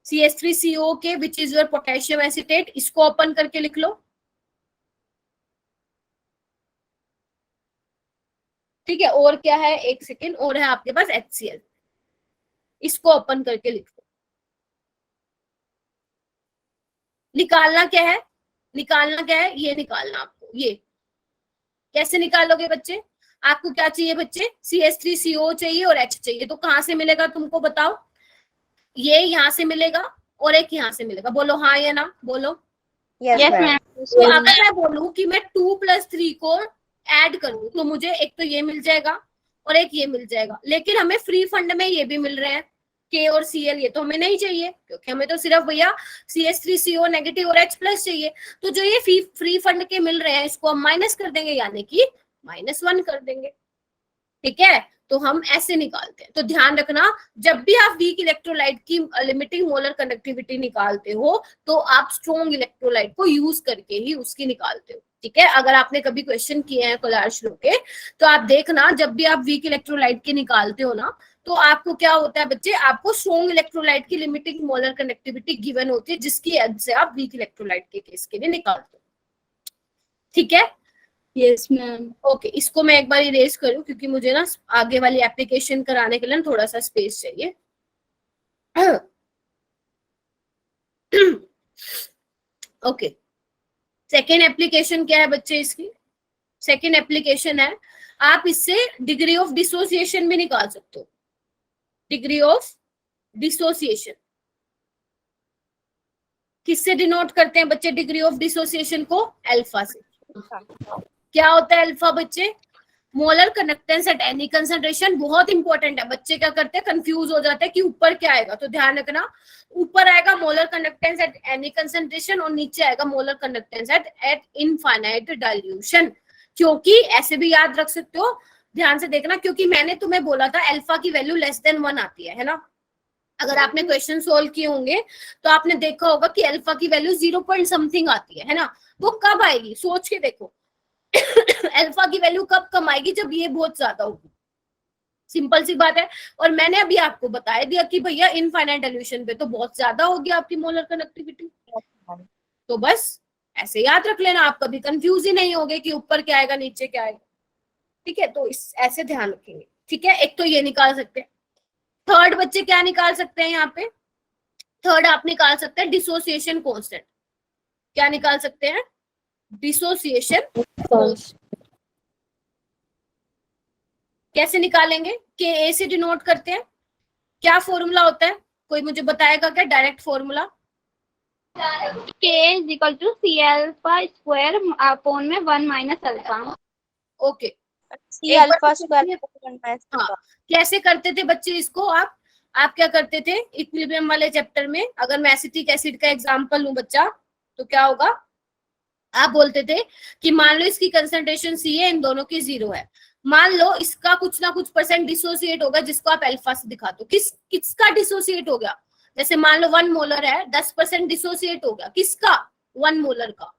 CH3CO के विच इज योर पोटेशियम एसिटेट, इसको ओपन करके लिख लो, ठीक है। और क्या है, एक सेकेंड, और है आपके पास HCl, इसको ओपन करके लिख लो। निकालना क्या है, निकालना क्या है, ये निकालना आपको। ये कैसे निकालोगे बच्चे, आपको क्या चाहिए बच्चे, CH3CO चाहिए और H चाहिए, तो कहां से मिलेगा तुमको बताओ, ये यहाँ से मिलेगा और एक यहाँ से मिलेगा, बोलो हाँ या ना, बोलो। Yes Yes, ma'am. ma'am. तो अगर मैं बोलूं कि मैं 2+3 को ऐड कर दूं, तो मुझे एक तो ये मिल जाएगा और एक ये मिल जाएगा, लेकिन हमें फ्री फंड में ये भी मिल रहे हैं K और Cl, ये तो हमें नहीं चाहिए, क्योंकि हमें तो सिर्फ भैया CH3CO नेगेटिव और H प्लस चाहिए। तो जो ये फ्री फंड के मिल रहे हैं, इसको हम माइनस कर देंगे, यानी कि -1 कर देंगे, ठीक है। तो हम ऐसे निकालते हैं। तो ध्यान रखना, जब भी आप वीक इलेक्ट्रोलाइट की लिमिटिंग मोलर कंडक्टिविटी निकालते हो, तो आप स्ट्रॉन्ग इलेक्ट्रोलाइट को यूज करके ही उसकी निकालते हो, ठीक है। अगर आपने कभी क्वेश्चन किए हैं कोलार्श लो के, तो आप देखना, जब भी आप वीक इलेक्ट्रोलाइट की निकालते हो ना, तो आपको क्या होता है बच्चे, आपको स्ट्रॉन्ग इलेक्ट्रोलाइट की लिमिटिंग मोलर कंडक्टिविटी गिवन होती है, जिसकी हेल्प से आप वीक इलेक्ट्रोलाइट के केस के लिए निकालते हो, ठीक है। Yes, ma'am. ओके, इसको मैं एक बार इरेज करूं, क्योंकि मुझे ना आगे वाली एप्लीकेशन कराने के लिए थोड़ा सा स्पेस चाहिए। ओके, सेकेंड एप्लीकेशन क्या है बच्चे इसकी, सेकेंड एप्लीकेशन है, आप इससे डिग्री ऑफ डिसोसिएशन भी निकाल सकते हो। डिग्री ऑफ डिसोसिएशन किससे डिनोट करते हैं बच्चे, डिग्री ऑफ डिसोसिएशन को अल्फा से। क्या होता है अल्फा बच्चे, molar conductance at any concentration, बहुत इंपॉर्टेंट है। बच्चे क्या करते हैं, कंफ्यूज हो जाते हैं कि ऊपर क्या आएगा, तो ध्यान रखना, ऊपर आएगा molar conductance at any concentration और नीचे आएगा molar conductance eight infinite dilution. क्योंकि ऐसे भी याद रख सकते हो, ध्यान से देखना, क्योंकि मैंने तुम्हें बोला था अल्फा की वैल्यू <1 आती है ना। अगर आपने क्वेश्चन सोल्व किए होंगे तो आपने देखा होगा कि अल्फा की वैल्यू 0 समथिंग आती है ना। वो कब आएगी, सोच के देखो। अल्फा की वैल्यू कब कम आएगी, जब ये बहुत ज्यादा होगी, सिंपल सी बात है। और मैंने अभी आपको बता दिया कि भैया इनफाइनाइट डाइल्यूशन पे तो बहुत ज्यादा होगी आपकी मोलर कंडक्टिविटी। तो बस ऐसे याद रख लेना, आप कभी कंफ्यूज ही नहीं होगे कि ऊपर क्या आएगा नीचे क्या आएगा, ठीक है। तो इस ऐसे ध्यान रखेंगे, ठीक है। एक तो ये निकाल सकते हैं। थर्ड बच्चे क्या निकाल सकते हैं यहाँ पे, थर्ड आप निकाल सकते हैं डिसोसिएशन कांस्टेंट। क्या निकाल सकते हैं, डिसोसिएशन कांस्टेंट। कैसे निकालेंगे, के से डिनोट करते हैं, क्या फॉर्मूला होता है, कोई मुझे बताएगा क्या direct formula. K is equal to C alpha square upon में 1 minus alpha. Okay, C alpha square. हाँ, कैसे करते थे बच्चे इसको, आप क्या करते थे इक्विलिब्रियम वाले चैप्टर में, अगर मैं एसिटिक एसिड का एग्जांपल लूं बच्चा, तो क्या होगा, आप बोलते थे कि मान लो इसकी कंसंट्रेशन C है, इन दोनों की 0 है, मान लो इसका कुछ ना कुछ % डिसोसिएट होगा, जिसको आप अल्फा से दिखाते हो। किसका डिसोसिएट हो गया, जैसे मान लो 1 मोलर है, 10% डिसोसिएट हो गया, किसका, 1 मोलर का,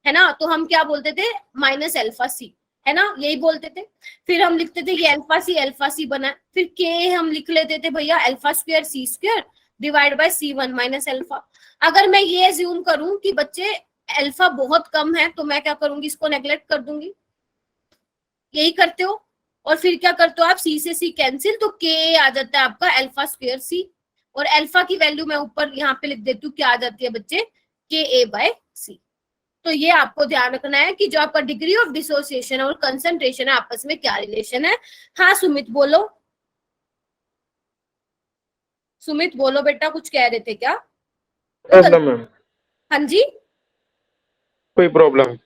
है ना। तो हम क्या बोलते थे, -αc, है ना, यही बोलते थे। फिर हम लिखते थे ये अल्फा सी बना, फिर के हम लिख लेते थे भैया alpha square C square divide by C1 minus alpha. अगर मैं ये अज्यूम करूं कि बच्चे अल्फा बहुत कम है, तो मैं क्या करूंगी, इसको नेग्लेक्ट कर दूंगी, यही करते हो। और फिर क्या करते हो आप, C से C कैंसिल, तो के आ जाता है आपका अल्फा स्क्वायर C, और अल्फा की वैल्यू मैं ऊपर यहाँ पे लिख देती हूँ, क्या आ जाती है बच्चे, KA/C। तो ये आपको ध्यान रखना है कि जो आपका डिग्री ऑफ डिसोसिएशन और कंसंट्रेशन है, आपस में क्या रिलेशन है। हाँ सुमित बोलो, सुमित बोलो बेटा, कुछ कह रहे थे क्या। प्रॉब्लम मैम, हाँ जी, कोई प्रॉब्लम।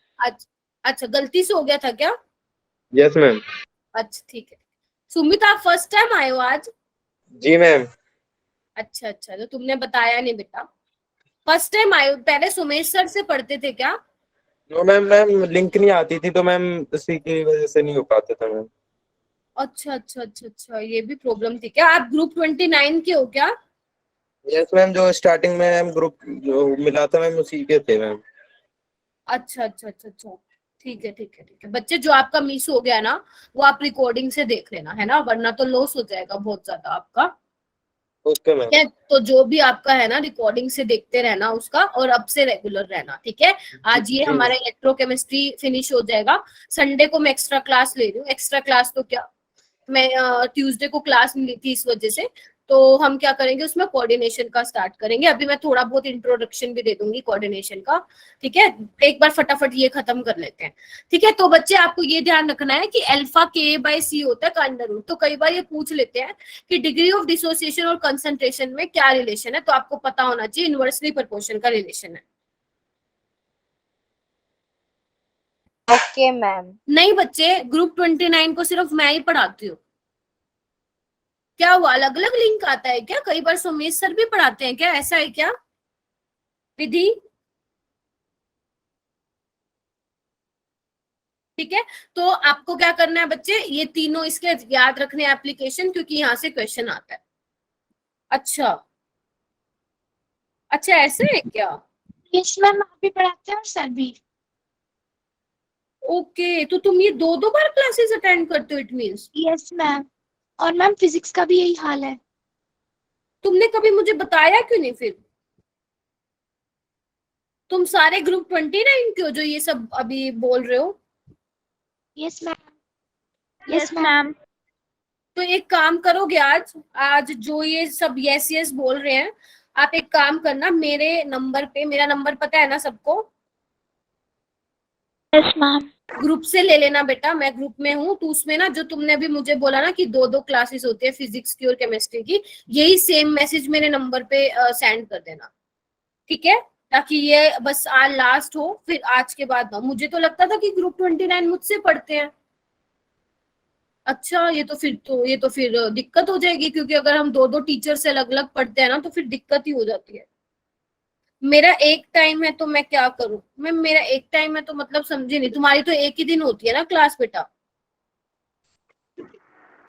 अच्छा गलती से हो गया था क्या। Yes ma'am. अच्छा ठीक है। सुमित आप फर्स्ट टाइम आए हो आज। जी मैम। अच्छा, तो तुमने बताया नहीं बेटा। फर्स्ट टाइम आए हो? पहले सुमेश सर से पढ़ते थे क्या? नो मैम, मैम लिंक नहीं आती थी तो मैम उसी की वजह से नहीं हो पाता था मैम। अच्छा अच्छा अच्छा अच्छा, ये भी प्रॉब्लम थी क्या? आप ग्रुप 29 के हो क्या? यस मैम, जो स्टार्टिंग में मैम ग्रुप जो मिला था मैम उसी के थे मैम। अच्छा अच्छा अच्छा अच्छा, ठीक है ठीक है ठीक है। बच्चे जो आपका मिस हो गया ना, वो आप रिकॉर्डिंग से देख लेना, है ना, वरना तो लॉस हो जाएगा बहुत ज्यादा आपका। Okay ma'am. ठीक है, तो जो भी आपका है ना रिकॉर्डिंग से देखते रहना उसका, और अब से रेगुलर रहना, ठीक है। आज ये जी हमारा इलेक्ट्रोकेमिस्ट्री फिनिश हो जाएगा। संडे को मैं एक्स्ट्रा क्लास ले रही हूँ। एक्स्ट्रा क्लास तो क्या, मैं ट्यूसडे को क्लास मिली थी इस वजह से, तो हम क्या करेंगे उसमें कोऑर्डिनेशन का स्टार्ट करेंगे। अभी मैं थोड़ा बहुत इंट्रोडक्शन भी दे दूंगी कोऑर्डिनेशन का, ठीक है। एक बार फटाफट ये खत्म कर लेते हैं, ठीक है। तो बच्चे आपको ये ध्यान रखना है कि अल्फा K/C होता है का अंडर रूट। तो कई बार ये पूछ लेते हैं कि डिग्री ऑफ डिसोसिएशन और कंसंट्रेशन में क्या रिलेशन है, तो आपको पता होना चाहिए इनवर्सली प्रोपोर्शन का रिलेशन है। Okay ma'am. नहीं बच्चे, ग्रुप 29 को सिर्फ मैं ही पढ़ाती हूँ। क्या हुआ, अलग अलग लिंक आता है क्या? कई बार सुमेश सर भी पढ़ाते हैं क्या? ऐसा है क्या विधि? ठीक है, तो आपको क्या करना है बच्चे, ये तीनों इसके याद रखने एप्लीकेशन, क्योंकि यहाँ से क्वेश्चन आता है। अच्छा अच्छा, ऐसा है क्या? यस मैम, आप भी पढ़ाते हैं और सर भी। ओके, तो तुम ये दो दो बार क्लासेस अटेंड करते हो, इट मीन्स। यस मैम, और मैम फिजिक्स का भी यही हाल है। तुमने कभी मुझे बताया क्यों नहीं फिर? तुम सारे ग्रुप 29 के हो जो ये सब अभी बोल रहे हो? Yes ma'am. Yes ma'am. तो एक काम करोगे, आज आज जो ये सब यस यस बोल रहे हैं, आप एक काम करना, मेरे नंबर पे, मेरा नंबर पता है ना सबको, यस मैम। ग्रुप से ले लेना बेटा। मैं ग्रुप में हूँ, तो उसमें ना जो तुमने अभी मुझे बोला ना कि दो दो क्लासेस होती है फिजिक्स की और केमिस्ट्री की, यही सेम मैसेज मेरे नंबर पे सेंड कर देना, ठीक है। ताकि ये बस आज लास्ट हो, फिर आज के बाद ना। मुझे तो लगता था कि ग्रुप 29 मुझसे पढ़ते हैं। अच्छा, ये तो फिर दिक्कत हो जाएगी, क्योंकि अगर हम दो दो टीचर से अलग अलग पढ़ते हैं ना, तो फिर दिक्कत ही हो जाती है। मेरा एक टाइम है तो मैं क्या करूं? मैं, मेरा एक टाइम है तो मतलब समझी नहीं, तुम्हारी तो एक ही दिन होती है ना क्लास बेटा?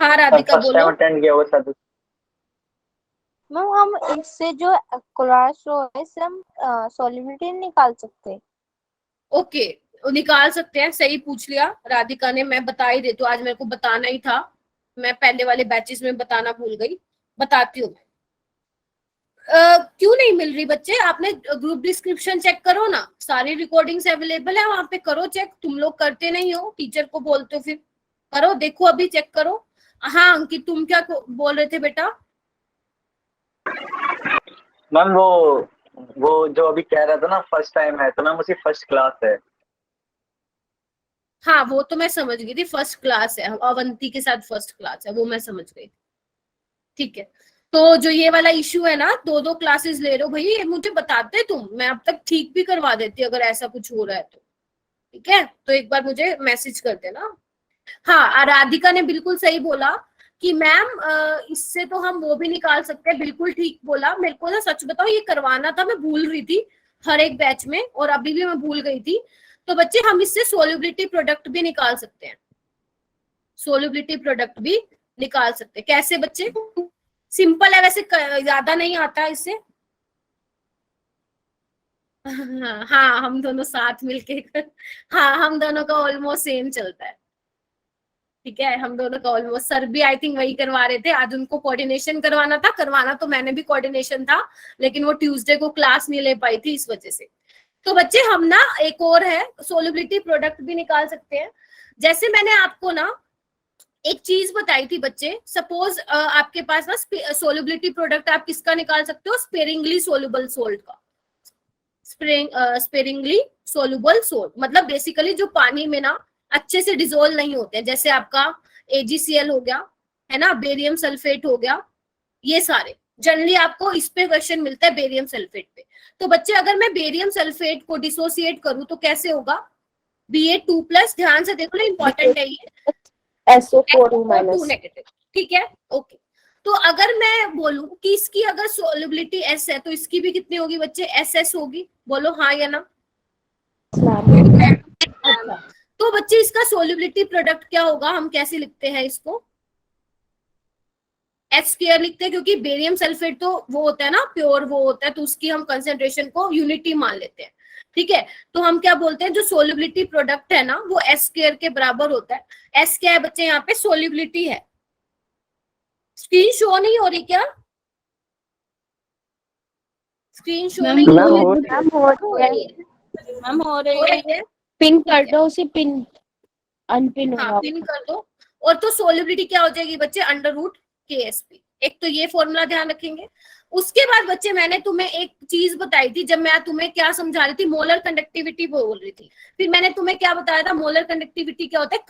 हाँ राधिका फर्स्ट टाइम बोलो। अटेंड किया हुआ सर। मैम हम इससे जो क्लास रो है इससे हम सॉल्युबिलिटी निकाल सकते? ओके, निकाल सकते हैं, सही पूछ लिया राधिका ने। मैं बता ही देती हूँ, आज मेरे को बताना ही था, मैं पहले वाले बैचेस में बताना भूल गई, बताती हूँ। क्यों नहीं मिल रही बच्चे? आपने ग्रुप डिस्क्रिप्शन चेक करो ना, सारी रिकॉर्डिंग्स अवेलेबल है वहां पे, करो चेक। तुम लोग करते नहीं हो, टीचर को बोलते हो, फिर करो, देखो अभी चेक करो। हाँ अंकित, तुम क्या बोल रहे थे बेटा? मैम वो जो अभी कह रहा था ना फर्स्ट टाइम है, तो मैम उसी फर्स्ट क्लास है। हाँ वो तो मैं समझ गई थी, फर्स्ट क्लास है, अवंती के साथ फर्स्ट क्लास है, वो मैं समझ गई, ठीक है। तो जो ये वाला इश्यू है ना, दो दो क्लासेस ले रहे हो भाई, ये मुझे बताते तुम, मैं अब तक ठीक भी करवा देती अगर ऐसा कुछ हो रहा है तो, ठीक है। तो एक बार मुझे मैसेज कर देना। हाँ, राधिका ने बिल्कुल सही बोला कि मैम इससे तो हम वो भी निकाल सकते हैं, बिल्कुल ठीक बोला। मेरे को ना सच बताओ, ये करवाना था, मैं भूल रही थी हर एक बैच में, और अभी भी मैं भूल गई थी। तो बच्चे हम इससे सोल्युबिलिटी प्रोडक्ट भी निकाल सकते हैं, सोल्युबिलिटी प्रोडक्ट भी निकाल सकते हैं। कैसे बच्चे? सिंपल है वैसे, ज्यादा नहीं आता इससे। हाँ हम दोनों साथ मिलके हाँ हम दोनों का ऑलमोस्ट सेम चलता है, ठीक है। हम दोनों का ऑलमोस्ट, सर भी आई थिंक वही करवा रहे थे, आज उनको कोऑर्डिनेशन करवाना था। करवाना तो मैंने भी कोऑर्डिनेशन था, लेकिन वो ट्यूसडे को क्लास नहीं ले पाई थी, इस वजह से। तो बच्चे हम ना एक और है, सोल्युबिलिटी प्रोडक्ट भी निकाल सकते हैं। जैसे मैंने आपको ना एक चीज बताई थी बच्चे, सपोज आपके पास ना सोल्युबिलिटी प्रोडक्ट आप किसका निकाल सकते हो? स्पेरिंगली सोल्यूबल सोल्ट का। स्पेरिंगली सोल्यूबल सोल्ट मतलब बेसिकली जो पानी में ना अच्छे से डिसोल्व नहीं होते हैं, जैसे आपका AgCl हो गया, है ना, बेरियम सल्फेट हो गया, ये सारे जनरली आपको इस पे क्वेश्चन मिलता है, बेरियम सल्फेट पे। तो बच्चे अगर मैं बेरियम सल्फेट को डिसोसिएट करूं तो कैसे होगा? Ba2+, ध्यान से देखो ना, इंपॉर्टेंट है ये, SO4 SO2 नेगेटिव, ठीक है, ओके। तो अगर मैं बोलूं कि इसकी अगर सोल्युबिलिटी एस है तो इसकी भी कितनी होगी बच्चे, एस एस होगी, बोलो हाँ या ना। अच्छा, तो बच्चे इसका सोल्युबिलिटी प्रोडक्ट क्या होगा, हम कैसे लिखते हैं इसको, एफ स्क्वायर लिखते हैं, क्योंकि बेरियम सल्फेट तो वो होता है ना प्योर, वो होता है, तो उसकी हम कंसेंट्रेशन को यूनिटी मान लेते हैं, ठीक है। तो हम क्या बोलते हैं, जो सोल्युबिलिटी प्रोडक्ट है ना वो एस स्क्वायर के बराबर होता है। एस क्या है बच्चे, यहाँ पे सोल्युबिलिटी है। स्क्रीन शो नहीं हो रही क्या, स्क्रीन शो नहीं मैम हो हो रही, रही है। हो रही है, मैम हो हो रही रही है। है, पिन कर दो उसे, पिन अनपिन हाँ होगा। पिन कर दो। और तो सोल्युबिलिटी क्या हो जाएगी बच्चे, अंडर रूट के एस पी। एक तो ये फॉर्मूला ध्यान रखेंगे। उसके बाद बच्चे मैंने तुम्हें एक चीज बताई थी, जब मैं तुम्हें क्या समझा रही थी, मोलर कंडक्टिविटी बोल रही थी, फिर मैंने तुम्हें क्या बताया था, मोलर कंडक्टिविटी क्या होता है,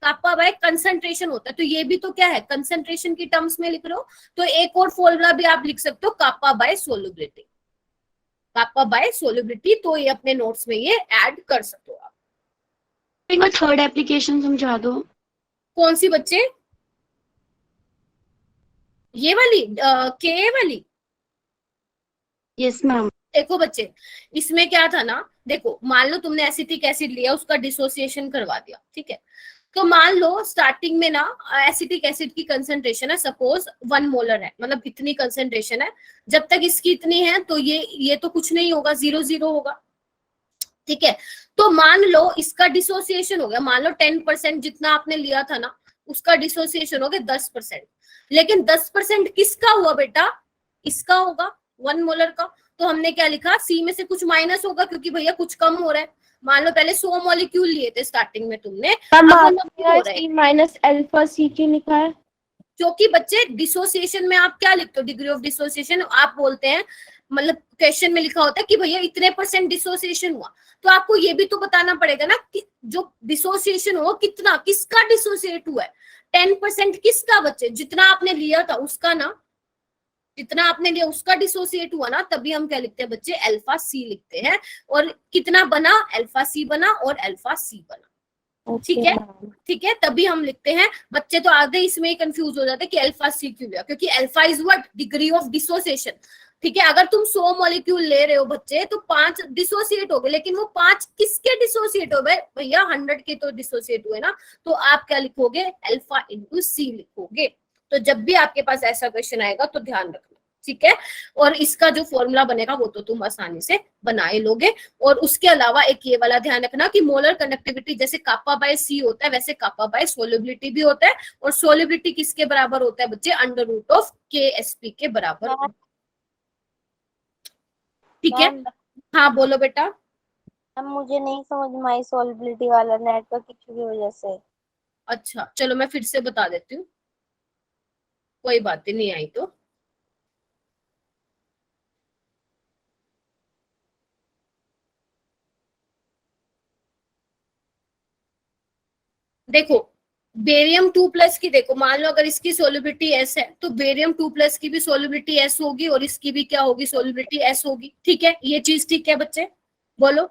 कापा बाय कंसंट्रेशन होता है। तो ये भी तो क्या है, कंसंट्रेशन की टर्म्स में लिख रहे हो, तो एक और फॉर्मूला भी आप लिख सकते हो, कापा by solubility, kappa by solubility. तो ये अपने नोट्स में ये ऐड कर सकते हो आप। थर्ड एप्लीकेशन समझा दो। कौन सी बच्चे, ये वाली के वाली। Yes ma'am. देखो बच्चे, इसमें क्या था ना, देखो मान लो तुमने एसिटिक एसिड लिया, उसका डिसोसिएशन करवा दिया, ठीक है। तो मान लो स्टार्टिंग में ना एसिटिक एसिड की कंसंट्रेशन है सपोज 1 मोलर है, मतलब इतनी कंसंट्रेशन है, जब तक इसकी इतनी है तो ये तो कुछ नहीं होगा, 0 होगा, ठीक है। तो मान लो इसका डिसोसिएशन हो गया, मान लो 10% जितना आपने लिया था ना, उसका डिसोसिएशन हो गया 10%। लेकिन 10% किसका हुआ बेटा, इसका होगा 1 मोलर का। तो हमने क्या लिखा, सी में से कुछ माइनस होगा, क्योंकि भैया कुछ कम हो रहा है। मान लो पहले 100 मॉलिक्यूल लिए थे स्टार्टिंग में तुमने, अब वो 90 हो रहे हैं, माइनस अल्फा सी क्यों लिखा है? क्योंकि बच्चे डिसोसिएशन में आप क्या लिखते हो, डिग्री ऑफ डिसोसिएशन आप बोलते हैं, मतलब क्वेश्चन में लिखा होता है कि भैया इतने % डिसोसिएशन हुआ, तो आपको ये भी तो बताना पड़ेगा ना कि जो डिसोसिएशन हो कितना, किसका डिसोसिएट हुआ है, 10% किसका बच्चे, जितना आपने लिया था उसका ना, जितना आपने लिया उसका डिसोसिएट हुआ ना, तभी हम क्या लिखते हैं बच्चे, अल्फा सी लिखते हैं। और कितना बना, अल्फा सी बना और अल्फा सी बना, ठीक है, ठीक है, तभी हम लिखते हैं। बच्चे तो आधे इसमें ही कंफ्यूज हो जाते हैं कि अल्फा सी क्यों लिया, क्योंकि alpha is what, degree of dissociation, ठीक है। अगर तुम 100 मॉलिक्यूल ले रहे हो बच्चे, तो 5 डिसोसिएट हो गए, लेकिन वो 5 किसके डिसोसिएट हो गए भैया, 100 के तो डिसोसिएट हुए ना, तो आप क्या लिखोगे, अल्फा इंटू सी लिखोगे। तो जब भी आपके पास ऐसा क्वेश्चन आएगा तो ध्यान रखना, ठीक है। और इसका जो फॉर्मूला बनेगा वो तो तुम आसानी से बना ही लोगे। और उसके अलावा एक ये वाला ध्यान रखना कि मोलर कंडक्टिविटी जैसे कापा बाय सी होता है, वैसे कापा बाय सोल्युबिलिटी भी होता है। और सोल्युबिलिटी किसके बराबर होता है बच्चे, अंडर रूट ऑफ के एस पी के बराबर, ठीक है। हाँ बोलो बेटा। मैम मुझे नहीं समझ में आई सॉल्युबिलिटी वाला, नेटवर्क इशू की वजह से। अच्छा चलो मैं फिर से बता देती हूँ, कोई बात नहीं आई तो। देखो बेरियम 2+ की, देखो मान लो अगर इसकी सोल्युबिलिटी एस है, तो बेरियम 2+ की भी सोल्युबिलिटी एस होगी, और इसकी भी क्या होगी, सोल्युबिलिटी एस होगी, ठीक है। ये चीज ठीक है बच्चे, बोलो।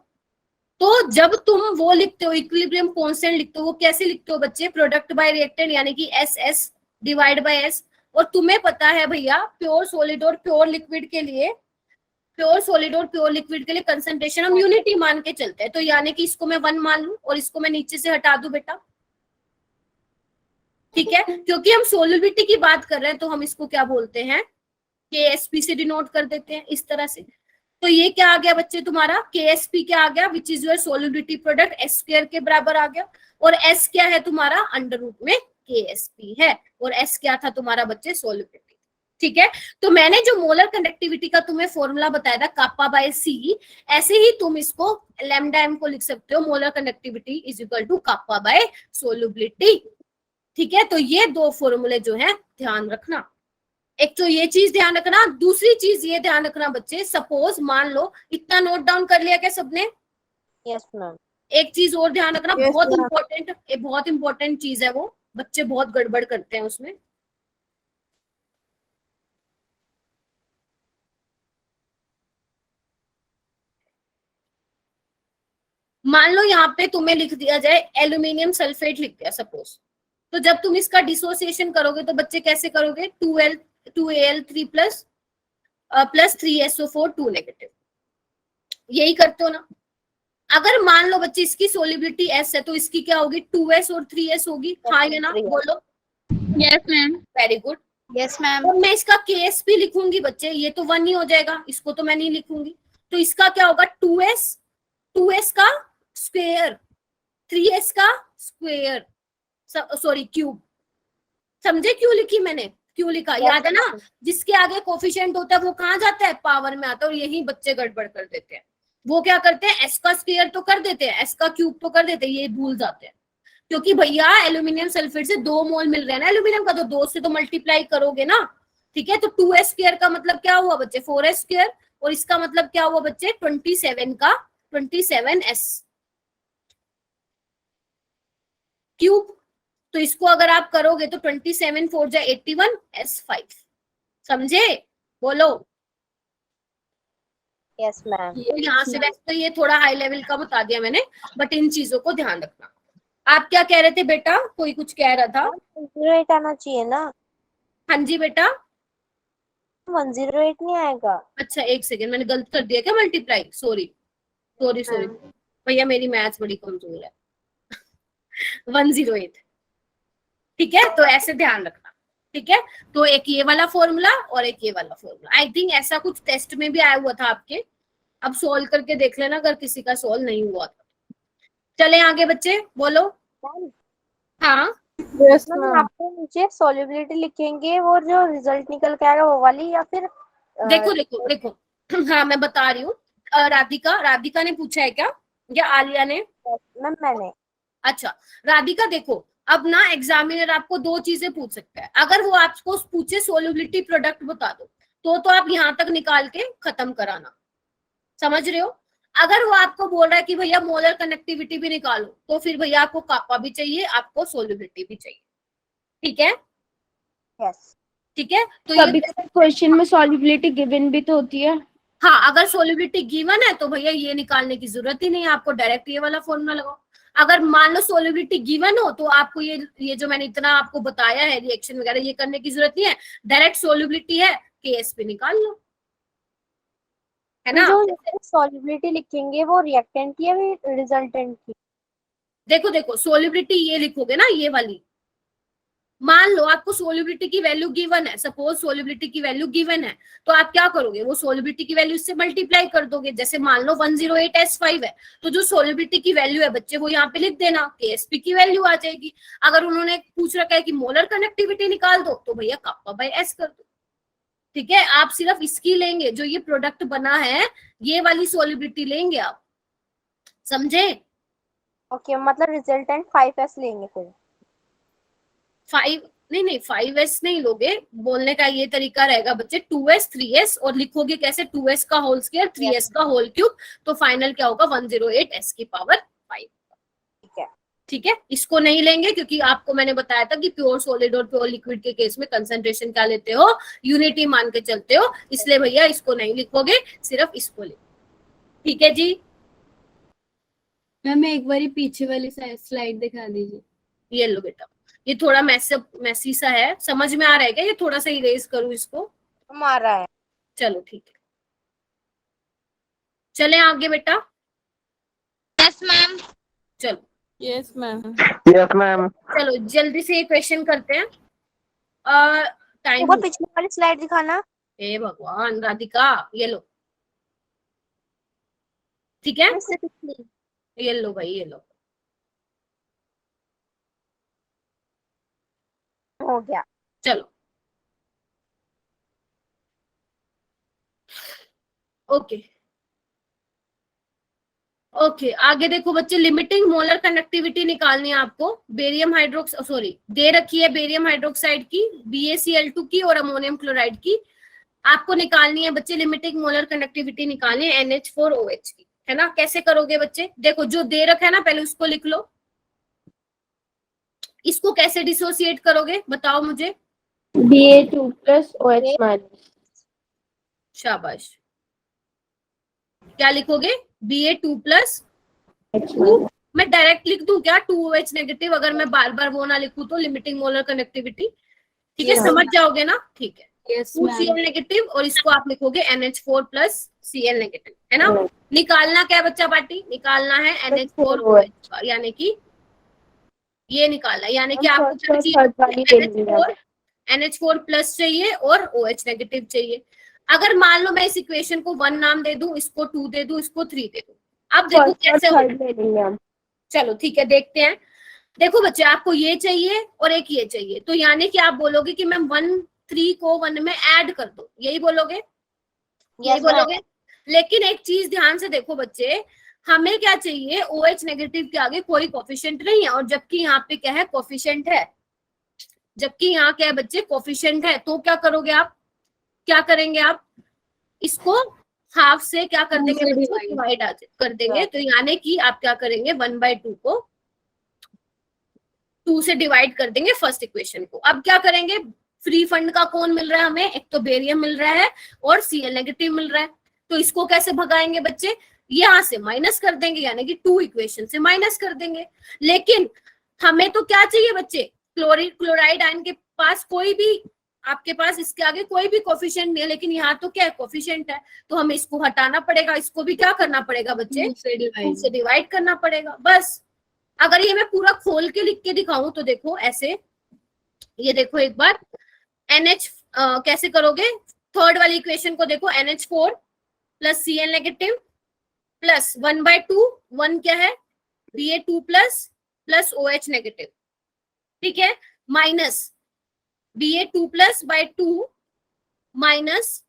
तो जब तुम वो लिखते हो, इक्विलिब्रियम कांस्टेंट लिखते हो, वो कैसे लिखते हो बच्चे, प्रोडक्ट बाय रिएक्टेंट, यानी कि S S divide by S. और तुम्हें पता है भैया प्योर सॉलिड और प्योर लिक्विड के लिए, प्योर सॉलिड और प्योर लिक्विड के लिए कंसंट्रेशन हम यूनिटी मान के चलते हैं, तो यानी कि इसको मैं 1 मान लूं और इसको मैं नीचे से हटा दूं बेटा, ठीक है। क्योंकि हम सोल्युबिलिटी की बात कर रहे हैं, तो हम इसको क्या बोलते हैं, केएसपी से डिनोट कर देते हैं इस तरह से। तो ये क्या आ गया बच्चे तुम्हारा, केएसपी क्या आ गया, विच is your solubility product, S square के बराबर आ गया। और एस क्या है तुम्हारा, अंडर रूट में केएसपी है, और एस क्या था तुम्हारा बच्चे, सोल्युबिलिटी, ठीक है। तो मैंने जो मोलर कंडक्टिविटी का तुम्हें फॉर्मूला बताया था, कापा बाय सी, ऐसे ही तुम इसको लैम्डा एम को लिख सकते हो, molar conductivity is equal to kappa by solubility, ठीक है। तो ये 2 फॉर्मूले जो है ध्यान रखना। एक तो ये चीज ध्यान रखना, दूसरी चीज ये ध्यान रखना बच्चे, सपोज मान लो, इतना नोट डाउन कर लिया क्या सबने? Yes ma'am. एक चीज और ध्यान रखना, Yes, बहुत ma'am. इंपॉर्टेंट, बहुत इंपॉर्टेंट चीज है वो, बच्चे बहुत गड़बड़ करते हैं उसमें। मान लो यहाँ पे तुम्हें लिख दिया जाए एल्यूमिनियम सल्फेट लिख दिया सपोज, तो जब तुम इसका डिसोसिएशन करोगे तो बच्चे कैसे करोगे, 2Al3 प्लस 3SO4 2 नेगेटिव, यही करते हो ना। अगर मान लो बच्चे इसकी सोलिबिलिटी S है तो इसकी क्या होगी, 2S और 3S होगी, हाँ या ना, बोलो। Yes ma'am. Very good. Yes ma'am. तो मैं इसका KS भी लिखूंगी बच्चे, ये तो 1 ही हो जाएगा, इसको तो मैं नहीं लिखूंगी। तो इसका क्या होगा, 2S का स्क्वायर 3S का स्क्वायर, सॉरी क्यूब। समझे क्यों लिखी मैंने, क्यों लिखा, याद है ना। जिसके आगे कोफिशिएंट होता है वो कहाँ जाता है, पावर में आता है। और यही बच्चे गड़बड़ कर देते हैं, वो क्या करते हैं, S का स्क्वायर तो कर देते हैं, S का क्यूब तो कर देते हैं, ये भूल जाते हैं। क्योंकि भैया एल्यूमिनियम सल्फेट से 2 मोल मिल रहे हैं ना एल्यूमिनियम का, तो 2 से तो मल्टीप्लाई करोगे ना, ठीक है। तो 2S स्क्वायर का मतलब क्या हुआ बच्चे, 4S स्क्वायर, और इसका मतलब क्या हुआ बच्चे, 27 का 27S क्यूब। तो इसको अगर आप करोगे तो 27 4 जा 81 S5, समझे, बोलो। Yes ma'am. यहाँ से वैसे तो ये थोड़ा हाई लेवल का बता दिया मैंने, बट इन चीजों को ध्यान रखना। आप क्या कह रहे थे बेटा, कोई कुछ कह रहा था। 108 आना चाहिए ना। हाँ जी बेटा। 108 नहीं आएगा। अच्छा एक सेकेंड, मैंने गलत कर दिया क्या, मल्टीप्लाई, सॉरी भैया, मेरी मैथ्स बड़ी कमजोर है। 108, ठीक है। तो ऐसे ध्यान रखना, ठीक है। तो एक ये वाला फॉर्मूला और एक ये वाला फॉर्मूला, आई थिंक ऐसा कुछ टेस्ट में भी आया हुआ था आपके, अब सोल्व करके देख लेना अगर किसी का सोल्व नहीं हुआ था। चले आगे बच्चे, बोलो। हाँ मैम आपको नीचे सॉल्युबिलिटी लिखेंगे, वो जो रिजल्ट निकल के आएगा वो वाली, या फिर देखो हाँ मैं बता रही हूँ। राधिका ने पूछा है क्या, या आलिया ने। मैम मैंने। अच्छा राधिका, देखो अब ना एग्जामिनर आपको 2 चीजें पूछ सकता है। अगर वो आपको पूछे सोल्युबिलिटी प्रोडक्ट बता दो, तो आप यहाँ तक निकाल के खत्म कराना, समझ रहे हो। अगर वो आपको बोल रहा है कि भैया मोलर कनेक्टिविटी भी निकालो, तो फिर भैया आपको कापा भी चाहिए, आपको सोल्युबिलिटी भी चाहिए, ठीक है। यस। ठीक है, तो कभी क्वेश्चन में सॉल्युबिलिटी गिवन भी तो होती है। हाँ, अगर सोल्युबिलिटी गिवन है तो भैया ये निकालने की जरूरत ही नहीं है, आपको डायरेक्ट ये वाला फॉर्मूला लगाओ। अगर मान लो सोल्युबिलिटी गिवन हो तो आपको ये जो मैंने इतना आपको बताया है रिएक्शन वगैरह, ये करने की जरूरत नहीं है। डायरेक्ट सोल्युबिलिटी है, KS पे निकाल लो, है ना। जो सॉल्युबिलिटी लिखेंगे वो रिएक्टेंट की या रिजल्टेंट की। देखो सोल्युबिलिटी ये लिखोगे ना, ये वाली। मान लो आपको सोल्युबिलिटी की वैल्यू गिवन है, सपोज सोल्युबिलिटी की वैल्यू गिवन है, तो आप क्या करोगे, वो सोल्युबिलिटी की वैल्यू से मल्टीप्लाई कर दोगे। जैसे मान लो 108S5 है, तो जो सोल्युबिलिटी की वैल्यू है बच्चे वो यहाँ पे लिख देना, KSP की वैल्यू आ जाएगी। अगर उन्होंने पूछ रखा है कि मोलर कनेक्टिविटी निकाल दो, तो भैया Kappa/S कर दो, ठीक है। आप सिर्फ इसकी लेंगे, जो ये प्रोडक्ट बना है ये वाली सोल्युबिलिटी लेंगे आप, समझे। ओके, मतलब रिजल्टेंट 5S लेंगे फिर। 5S नहीं लोगे, बोलने का ये तरीका रहेगा बच्चे, 2S 3S, और लिखोगे कैसे, 2S का होल स्क्वायर 3S का होल क्यूब, तो फाइनल क्या होगा 108S की पावर 5, ठीक है। इसको नहीं लेंगे क्योंकि आपको मैंने बताया था कि प्योर सॉलिड और प्योर लिक्विड के केस में कंसंट्रेशन क्या लेते हो, यूनिटी मान के चलते हो, इसलिए भैया इसको नहीं लिखोगे, सिर्फ इसको लिखो, ठीक है जी। मैम एक बार पीछे वाली स्लाइड दिखा दीजिए। ये लो बेटा, ये थोड़ा मैसी सा है, समझ में आ रहा है क्या, ये थोड़ा सा इरेज करूं इसको, हमारा है। चलो ठीक है, चले आगे बेटा। Yes ma'am. चलो यस मैम। Yes ma'am. चलो जल्दी से ये क्वेश्चन करते हैं, टाइम। ऊपर पिछली वाली स्लाइड दिखाना। हे भगवान राधिका, ये लो, ठीक है, ये लो भाई, ये लो, हो गया। चलो ओके ओके। आगे देखो बच्चे, लिमिटिंग मोलर कंडक्टिविटी निकालनी है आपको। बेरियम हाइड्रोक्स दे रखी है बेरियम हाइड्रोक्साइड की, BaCl2 की और अमोनियम क्लोराइड की। आपको निकालनी है बच्चे लिमिटिंग मोलर कंडक्टिविटी निकालनी है NH4OH की, है ना। कैसे करोगे बच्चे, देखो जो दे रखा है ना पहले उसको लिख लो। इसको कैसे डिसोसिएट करोगे बताओ मुझे। Ba2 + OH-। शाबाश, क्या लिखोगे, Ba2 + मैं डायरेक्ट लिख दूं क्या 2OH नेगेटिव, अगर मैं बार बार वो ना लिखूं तो लिमिटिंग मोलर कनेक्टिविटी, ठीक है, Yes. समझ जाओगे ना, ठीक है। Yes, 2Cl ma'am. नेगेटिव और इसको आप लिखोगे NH4 प्लस Cl नेगेटिव, है ना। Yes. निकालना क्या है बच्चा पार्टी, निकालना है NH4OH का, यानी कि ये निकालना है, यानी कि हम आपको first क्या और चाहिए, third वाली ले लेंगे हम। NH4 प्लस चाहिए और OH नेगेटिव चाहिए। अगर मान लो मैं इस इक्वेशन को 1 नाम दे दूं, इसको 2 दे दूं, इसको 3 दे दूं, अब देखो First और कैसे हो। third ले लेंगे हम। चलो ठीक है, देखते हैं। देखो बच्चे, आपको ये चाहिए और एक ये चाहिए, तो यानी कि आप बोलोगे कि मैं 1 3 को 1 में ऐड कर दो, यही बोलोगे, यही बोलोगे। लेकिन एक चीज ध्यान से देखो बच्चे, हमें क्या चाहिए, OH नेगेटिव के आगे कोई कोफिशिएंट नहीं है, और जबकि यहाँ पे क्या है, कोफिशिएंट है, जबकि यहाँ क्या है बच्चे, कोफिशिएंट है। तो क्या करोगे आप, क्या करेंगे आप, इसको हाफ से क्या कर देंगे, डिवाइड कर देंगे, तो यानी कि आप क्या करेंगे, 1/2 को 2 से डिवाइड कर देंगे फर्स्ट इक्वेशन को। अब क्या करेंगे, फ्री फंड का कौन मिल रहा है हमें, एक तो बेरियम मिल रहा है और Cl नेगेटिव मिल रहा है, तो इसको कैसे भगाएंगे बच्चे, यहाँ से माइनस कर देंगे, यानी कि 2 इक्वेशन से माइनस कर देंगे। लेकिन हमें तो क्या चाहिए बच्चे, क्लोराइड आयन के पास कोई भी, आपके पास इसके आगे कोई भी कोफिशिएंट नहीं है, लेकिन यहाँ तो क्या है, कोफिशिएंट है, तो हमें इसको हटाना पड़ेगा, इसको भी क्या करना पड़ेगा बच्चे, 2 से डिवाइड करना पड़ेगा, बस। अगर ये मैं पूरा खोल के लिख के दिखाऊं तो देखो ऐसे, ये देखो एक बार, NH कैसे करोगे, थर्ड वाली इक्वेशन को देखो, NH4 plus Cl negative plus 1/2, 1 क्या है, Ba2 प्लस OH नेगेटिव, ठीक है, minus Ba2 plus by 2 minus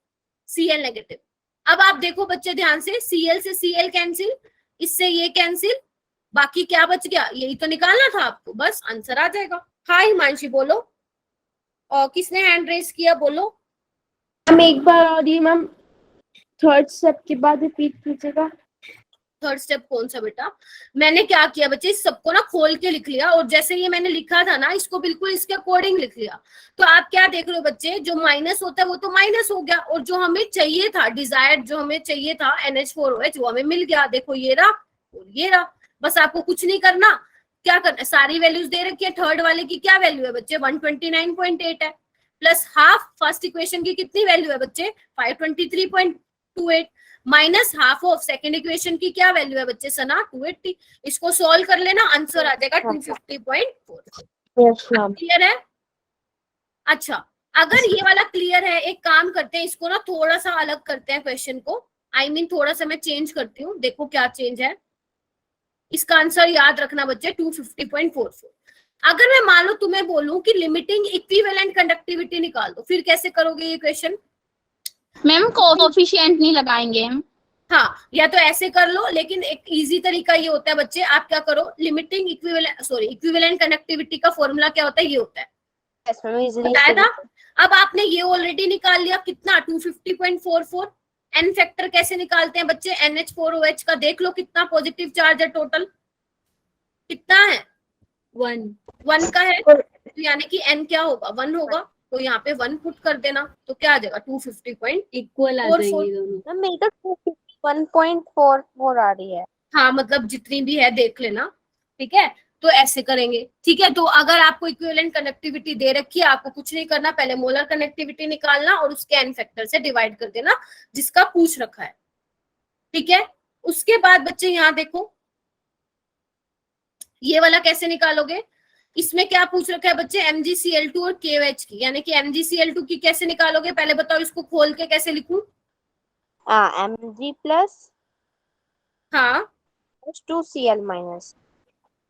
Cl negative. अब आप देखो बच्चे ध्यान से, Cl से Cl कैंसिल, इससे ये कैंसिल, बाकी क्या बच गया, यही तो निकालना था आपको, बस आंसर आ जाएगा। हाँ हिमांशी बोलो, और किसने हैंड रेस किया बोलो। हम एक बार और ये मैम थर्ड स्टेप के बाद रिपीट कीजिएगा। थर्ड स्टेप कौन सा बेटा, मैंने क्या किया बच्चे, इस सबको ना खोल के लिख लिया, और जैसे ये मैंने लिखा था ना, इसको बिल्कुल इसके अकॉर्डिंग लिख लिया। तो आप क्या देख रहे हो बच्चे, जो माइनस होता है वो तो माइनस हो गया, और जो हमें चाहिए था, डिजायर्ड जो हमें चाहिए था NH4OH, वो हमें मिल गया। देखो ये रहा और ये रहा, बस आपको कुछ नहीं करना, क्या करना, सारी वैल्यूज दे रखी है। थर्ड वाले की क्या वैल्यू है बच्चे, 129.8 है, प्लस हाफ फर्स्ट इक्वेशन की कितनी वैल्यू है बच्चे, 523.28, minus half of second equation की क्या वैल्यू है बच्चे सना, 280। इसको सॉल्व कर लेना, आंसर आ जाएगा 250.4। क्लियर है। अच्छा, अगर ये वाला क्लियर है, एक काम करते हैं, इसको ना थोड़ा सा अलग करते हैं क्वेश्चन को, थोड़ा सा मैं चेंज करती हूँ, देखो क्या चेंज है। इसका आंसर याद रखना बच्चे, 250.44। अगर मैं मान लो तुम्हें बोलूं कि लिमिटिंग इक्विवेलेंट कंडक्टिविटी निकाल दो, फिर कैसे करोगे ये क्वेश्चन, मैम कोफिशिएंट नहीं लगाएंगे हम। हाँ, या तो ऐसे कर लो, लेकिन एक इजी तरीका ये होता है बच्चे, आप क्या करो, लिमिटिंग इक्विवेलेंट कनेक्टिविटी का फॉर्मूला क्या होता है, ये होता है, बताया था। अब आपने ये ऑलरेडी निकाल लिया, कितना, 250.44। एन फैक्टर कैसे निकालते हैं बच्चे, NH4OH का देख लो कितना पॉजिटिव चार्ज है, टोटल कितना है, 1 का है, तो यानी कि n क्या होगा, 1 होगा, तो यहाँ पे 1 पुट कर देना, तो क्या आ जाएगा, 250. इक्वल आ जाएंगे दोनों। मेरी तो 251.44 आ रही है। हाँ, मतलब जितनी भी है देख लेना, ठीक है, तो ऐसे करेंगे, ठीक है। तो अगर आपको इक्विवेलेंट कनेक्टिविटी दे रखी है, आपको कुछ नहीं करना, पहले मोलर कनेक्टिविटी निकालना और उसके n फैक्टर से डिवाइड कर देना, जिसका पूछ रखा है, ठीक है। उसके बाद बच्चे यहाँ देखो, ये वाला कैसे निकालोगे, इसमें क्या पूछ रखा है बच्चे, MgCl2 और KOH की, यानी कि MgCl2 की कैसे निकालोगे, पहले बताओ, इसको खोल के कैसे लिखूं, Mg प्लस हाँ 2Cl माइनस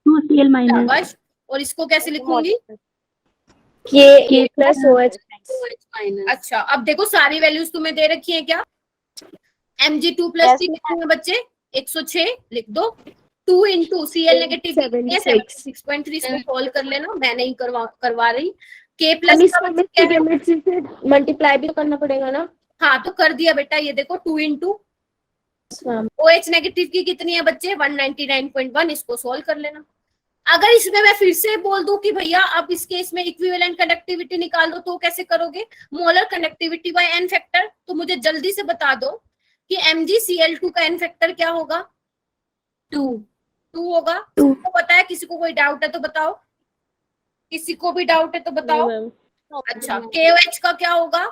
2Cl माइनस बस, और इसको कैसे लिखूंगी, K प्लस OH माइनस। अच्छा, अब देखो सारी वैल्यूज तुम्हें दे रखी है क्या, Mg2 प्लस की कितनी है बच्चे, 106 लिख दो, 2 इंटू Cl नेगेटिव 76.3, इसको कॉल कर लेना, मैं नहीं करवा रही। K प्लस से मल्टीप्लाई भी तो करना पड़ेगा ना, हाँ तो कर दिया बेटा, ये देखो 2 इंटू OH नेगेटिव की कितनी है बच्चे, 199.1, इसको सॉल्व कर लेना। अगर इसमें मैं फिर से बोल दूं कि भैया अब इस केस में इक्विवेलेंट कनेक्टिविटी निकाल दो, तो कैसे करोगे, molar connectivity by n factor, तो मुझे जल्दी से बता दो कि MgCl2 का n फैक्टर क्या होगा, 2, 2 होगा। सबको पता है? किसी को कोई डाउट है तो बताओ, किसी को भी डाउट है तो बताओ। अच्छा, KOH का क्या होगा?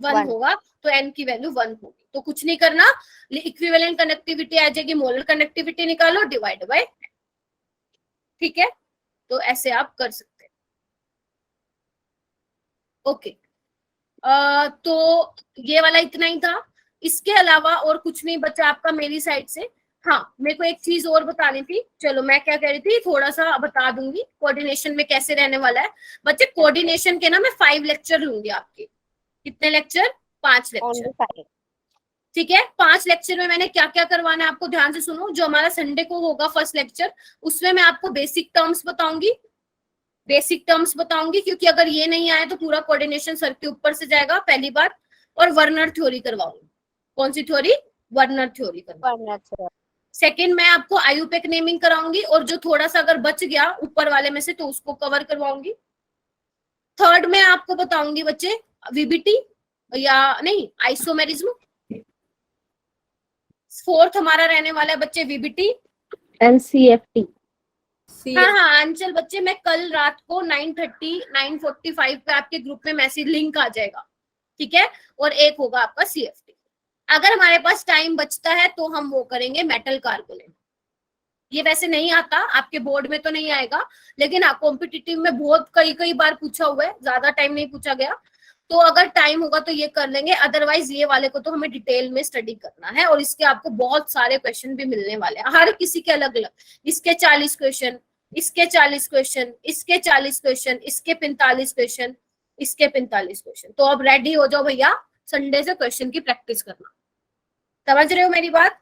1 होगा, तो n की वैल्यू 1 होगी। तो कुछ नहीं करना, इक्विवेलेंट कंडक्टिविटी आ जाएगी, मोलर कंडक्टिविटी निकालो, डिवाइड बाय। ठीक है, तो ऐसे आप कर सकते हैं। ओके, तो ये वाला इतना ही था। इसके अलावा और कुछ नहीं बचा आपका मेरी साइड से। हाँ, मेरे को एक चीज और बतानी थी। चलो, मैं क्या कह रही थी, थोड़ा सा बता दूंगी कोऑर्डिनेशन में कैसे रहने वाला है। बच्चे, कोऑर्डिनेशन के ना मैं 5 लेक्चर लूंगी आपके। कितने लेक्चर? 5 लेक्चर। ठीक है, 5 लेक्चर में मैंने क्या क्या करवाना है आपको ध्यान से सुनो। जो हमारा संडे को होगा फर्स्ट लेक्चर, उसमें मैं आपको बेसिक टर्म्स बताऊंगी, क्योंकि अगर ये नहीं आए तो पूरा कोऑर्डिनेशन सर के ऊपर से जाएगा, पहली बात। और वर्नर थ्योरी करवाऊंगी। कौन सी थ्योरी? वर्नर थ्योरी करवाऊंगी। सेकंड, मैं आपको आयुपेक नेमिंग कराऊंगी, और जो थोड़ा सा अगर बच गया ऊपर वाले में से तो उसको कवर करवाऊंगी। थर्ड में आपको बताऊंगी बच्चे वीबीटी या नहीं, आइसोमेरिज्म। फोर्थ हमारा रहने वाला है बच्चे वीबीटी एंड CFT। हाँ, अंचल बच्चे, मैं कल रात को 9:30 9:45 पे आपके ग्रुप में मैसेज लिंक आ जाएगा। ठीक है, और एक होगा आपका CFT। अगर हमारे पास टाइम बचता है तो हम वो करेंगे मेटल कार्बोनेट। ये वैसे नहीं आता आपके बोर्ड में, तो नहीं आएगा, लेकिन हाँ कॉम्पिटिटिव में बहुत कई बार पूछा हुआ है, ज्यादा टाइम नहीं पूछा गया। तो अगर टाइम होगा तो ये कर लेंगे, अदरवाइज ये वाले को तो हमें डिटेल में स्टडी करना है, और इसके आपको बहुत सारे क्वेश्चन भी मिलने वाले हैं, हर किसी के अलग अलग। इसके 40 क्वेश्चन, इसके 40 क्वेश्चन, इसके 40 क्वेश्चन, इसके 45 क्वेश्चन, इसके 45 क्वेश्चन। तो अब रेडी हो जाओ भैया, संडे से क्वेश्चन की प्रैक्टिस करना। समझ रहे हो मेरी बात?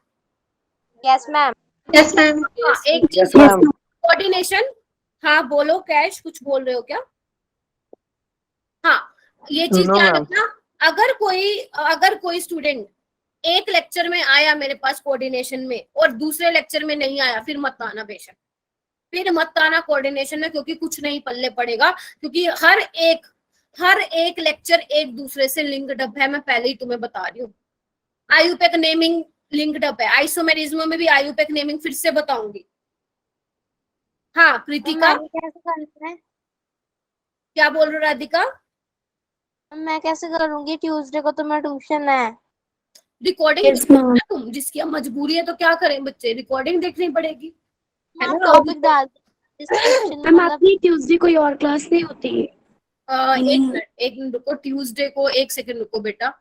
Yes ma'am. Yes ma'am. एक चीज, कोऑर्डिनेशन। हाँ बोलो कैश, कुछ बोल रहे हो क्या? हाँ, ये चीज ध्यान रखना, अगर कोई स्टूडेंट एक लेक्चर में आया मेरे पास कोऑर्डिनेशन में और दूसरे लेक्चर में नहीं आया, फिर मत आना बेशक, फिर मत आना कोऑर्डिनेशन में, क्योंकि कुछ नहीं पल्ले पड़ेगा। क्योंकि हर एक लेक्चर एक दूसरे से लिंक्ड अप है, मैं पहले ही तुम्हें बता रही हूँ। आयुपेक नेमिंग लिंक्ड अप है, आइसोमेरिज्म में भी आयुपेक नेमिंग फिर से बताऊंगी। हाँ कृतिका, कैसे करना है? क्या बोल रहे हो राधिका? मैं कैसे करूंगी? ट्यूसडे को तो मैं ट्यूशन है। रिकॉर्डिंग तुम, जिसकी अब मजबूरी है तो क्या करें बच्चे, रिकॉर्डिंग देखनी पड़ेगी, है ना? टॉपिक डाल डिस्क्रिप्शन में, मैम मतलब आपकी ट्यूसडे कोई और क्लास नहीं होती? एक मिनट रुको, ट्यूसडे को 1 सेकंड रुको बेटा।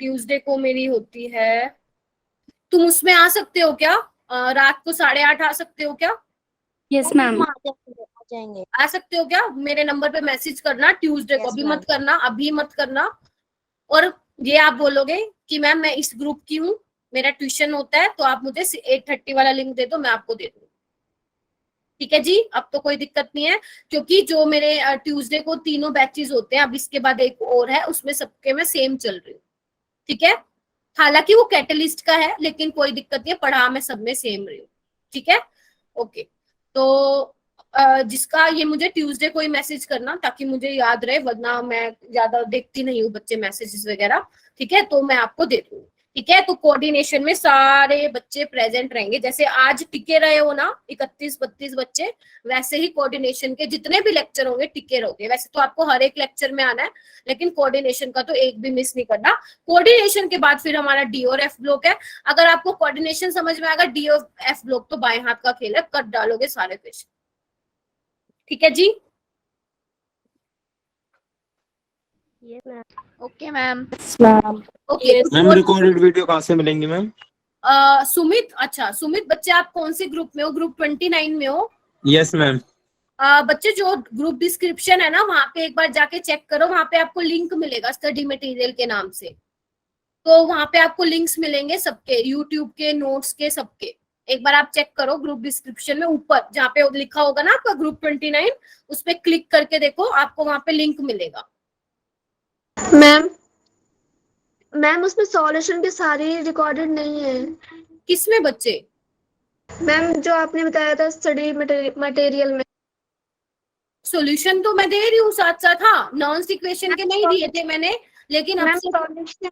ट्यूसडे को मेरी होती है, तुम उसमें आ सकते हो क्या? रात को 8:30 आ सकते हो क्या? Yes ma'am. आ जाएंगे। आ सकते हो क्या? मेरे नंबर पे मैसेज करना ट्यूसडे को, अभी मत करना, अभी मत करना। और ये आप बोलोगे कि मैम मैं इस ग्रुप की हूँ, मेरा ट्यूशन होता है, तो आप मुझे 8:30 वाला लिंक दे दो, मैं आपको दे दूँ। ठीक है जी, अब तो कोई दिक्कत नहीं है, क्योंकि जो मेरे ट्यूसडे को 3 बैचेस होते हैं, अब इसके बाद एक और है, उसमें सबके मैं सेम चल रही हूँ। ठीक है, हालांकि वो कैटलिस्ट का है, लेकिन कोई दिक्कत नहीं है, पढ़ा मैं सब में सेम रही हूँ। ठीक है, ओके। तो जिसका ये मुझे ट्यूसडे को ही मैसेज करना, ताकि मुझे याद रहे, वरना मैं ज्यादा देखती नहीं हूँ बच्चे मैसेजेस वगैरह। ठीक है, तो मैं आपको दे दूंगी। ठीक है, तो कोऑर्डिनेशन में सारे बच्चे प्रेजेंट रहेंगे, जैसे आज टिके रहे हो ना 31-32 बच्चे, वैसे ही कोऑर्डिनेशन के जितने भी लेक्चर होंगे टिके रहोगे। वैसे तो आपको हर एक लेक्चर में आना है, लेकिन कोऑर्डिनेशन का तो एक भी मिस नहीं करना। कोऑर्डिनेशन के बाद फिर हमारा डी और एफ ब्लॉक है। अगर आपको कोऑर्डिनेशन समझ में आएगा, डी और एफ ब्लॉक तो बाएं हाथ का खेल है, कर डालोगे सारे क्वेश्चन। ठीक है जी, okay ma'am. Okay. Ma'am recorded video कहाँ से मिलेंगी मैम? सुमित, अच्छा सुमित बच्चे आप कौन से ग्रुप में हो? ग्रुप 29 में हो? Yes ma'am. बच्चे जो ग्रुप डिस्क्रिप्शन है ना, वहां पे एक बार जाके चेक करो, वहां पे आपको लिंक मिलेगा स्टडी मटेरियल के नाम से। तो वहां पे आपको लिंक्स मिलेंगे सबके, यूट्यूब के, नोट्स के, सबके। एक बार आप चेक करो ग्रुप डिस्क्रिप्शन में ऊपर जहाँ पे लिखा होगा ना आपका ग्रुप 29, उस पे क्लिक करके देखो, आपको वहां पे लिंक मिलेगा। मैम उसमें सॉल्यूशन के सारे रिकॉर्डेड नहीं है। किसमें बच्चे? मैम जो आपने बताया था स्टडी मटेरियल में। सॉल्यूशन तो मैं दे रही हूँ साथ साथ। हाँ, नॉन इक्वेशन के नहीं दिए थे मैंने, लेकिन अब से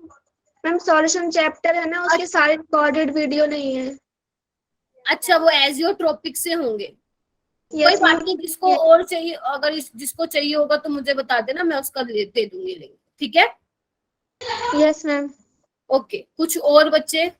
मैम सॉल्यूशन चैप्टर है ना, उसके सारे रिकॉर्डेड वीडियो नहीं है। अच्छा, वो एजियोट्रोपिक से होंगे। कोई यस बात मैम। नहीं, जिसको और चाहिए, अगर जिसको चाहिए होगा तो मुझे बता देना, मैं उसका दे दूंगी लिंक, ठीक है? Yes ma'am. ओके, कुछ और बच्चे?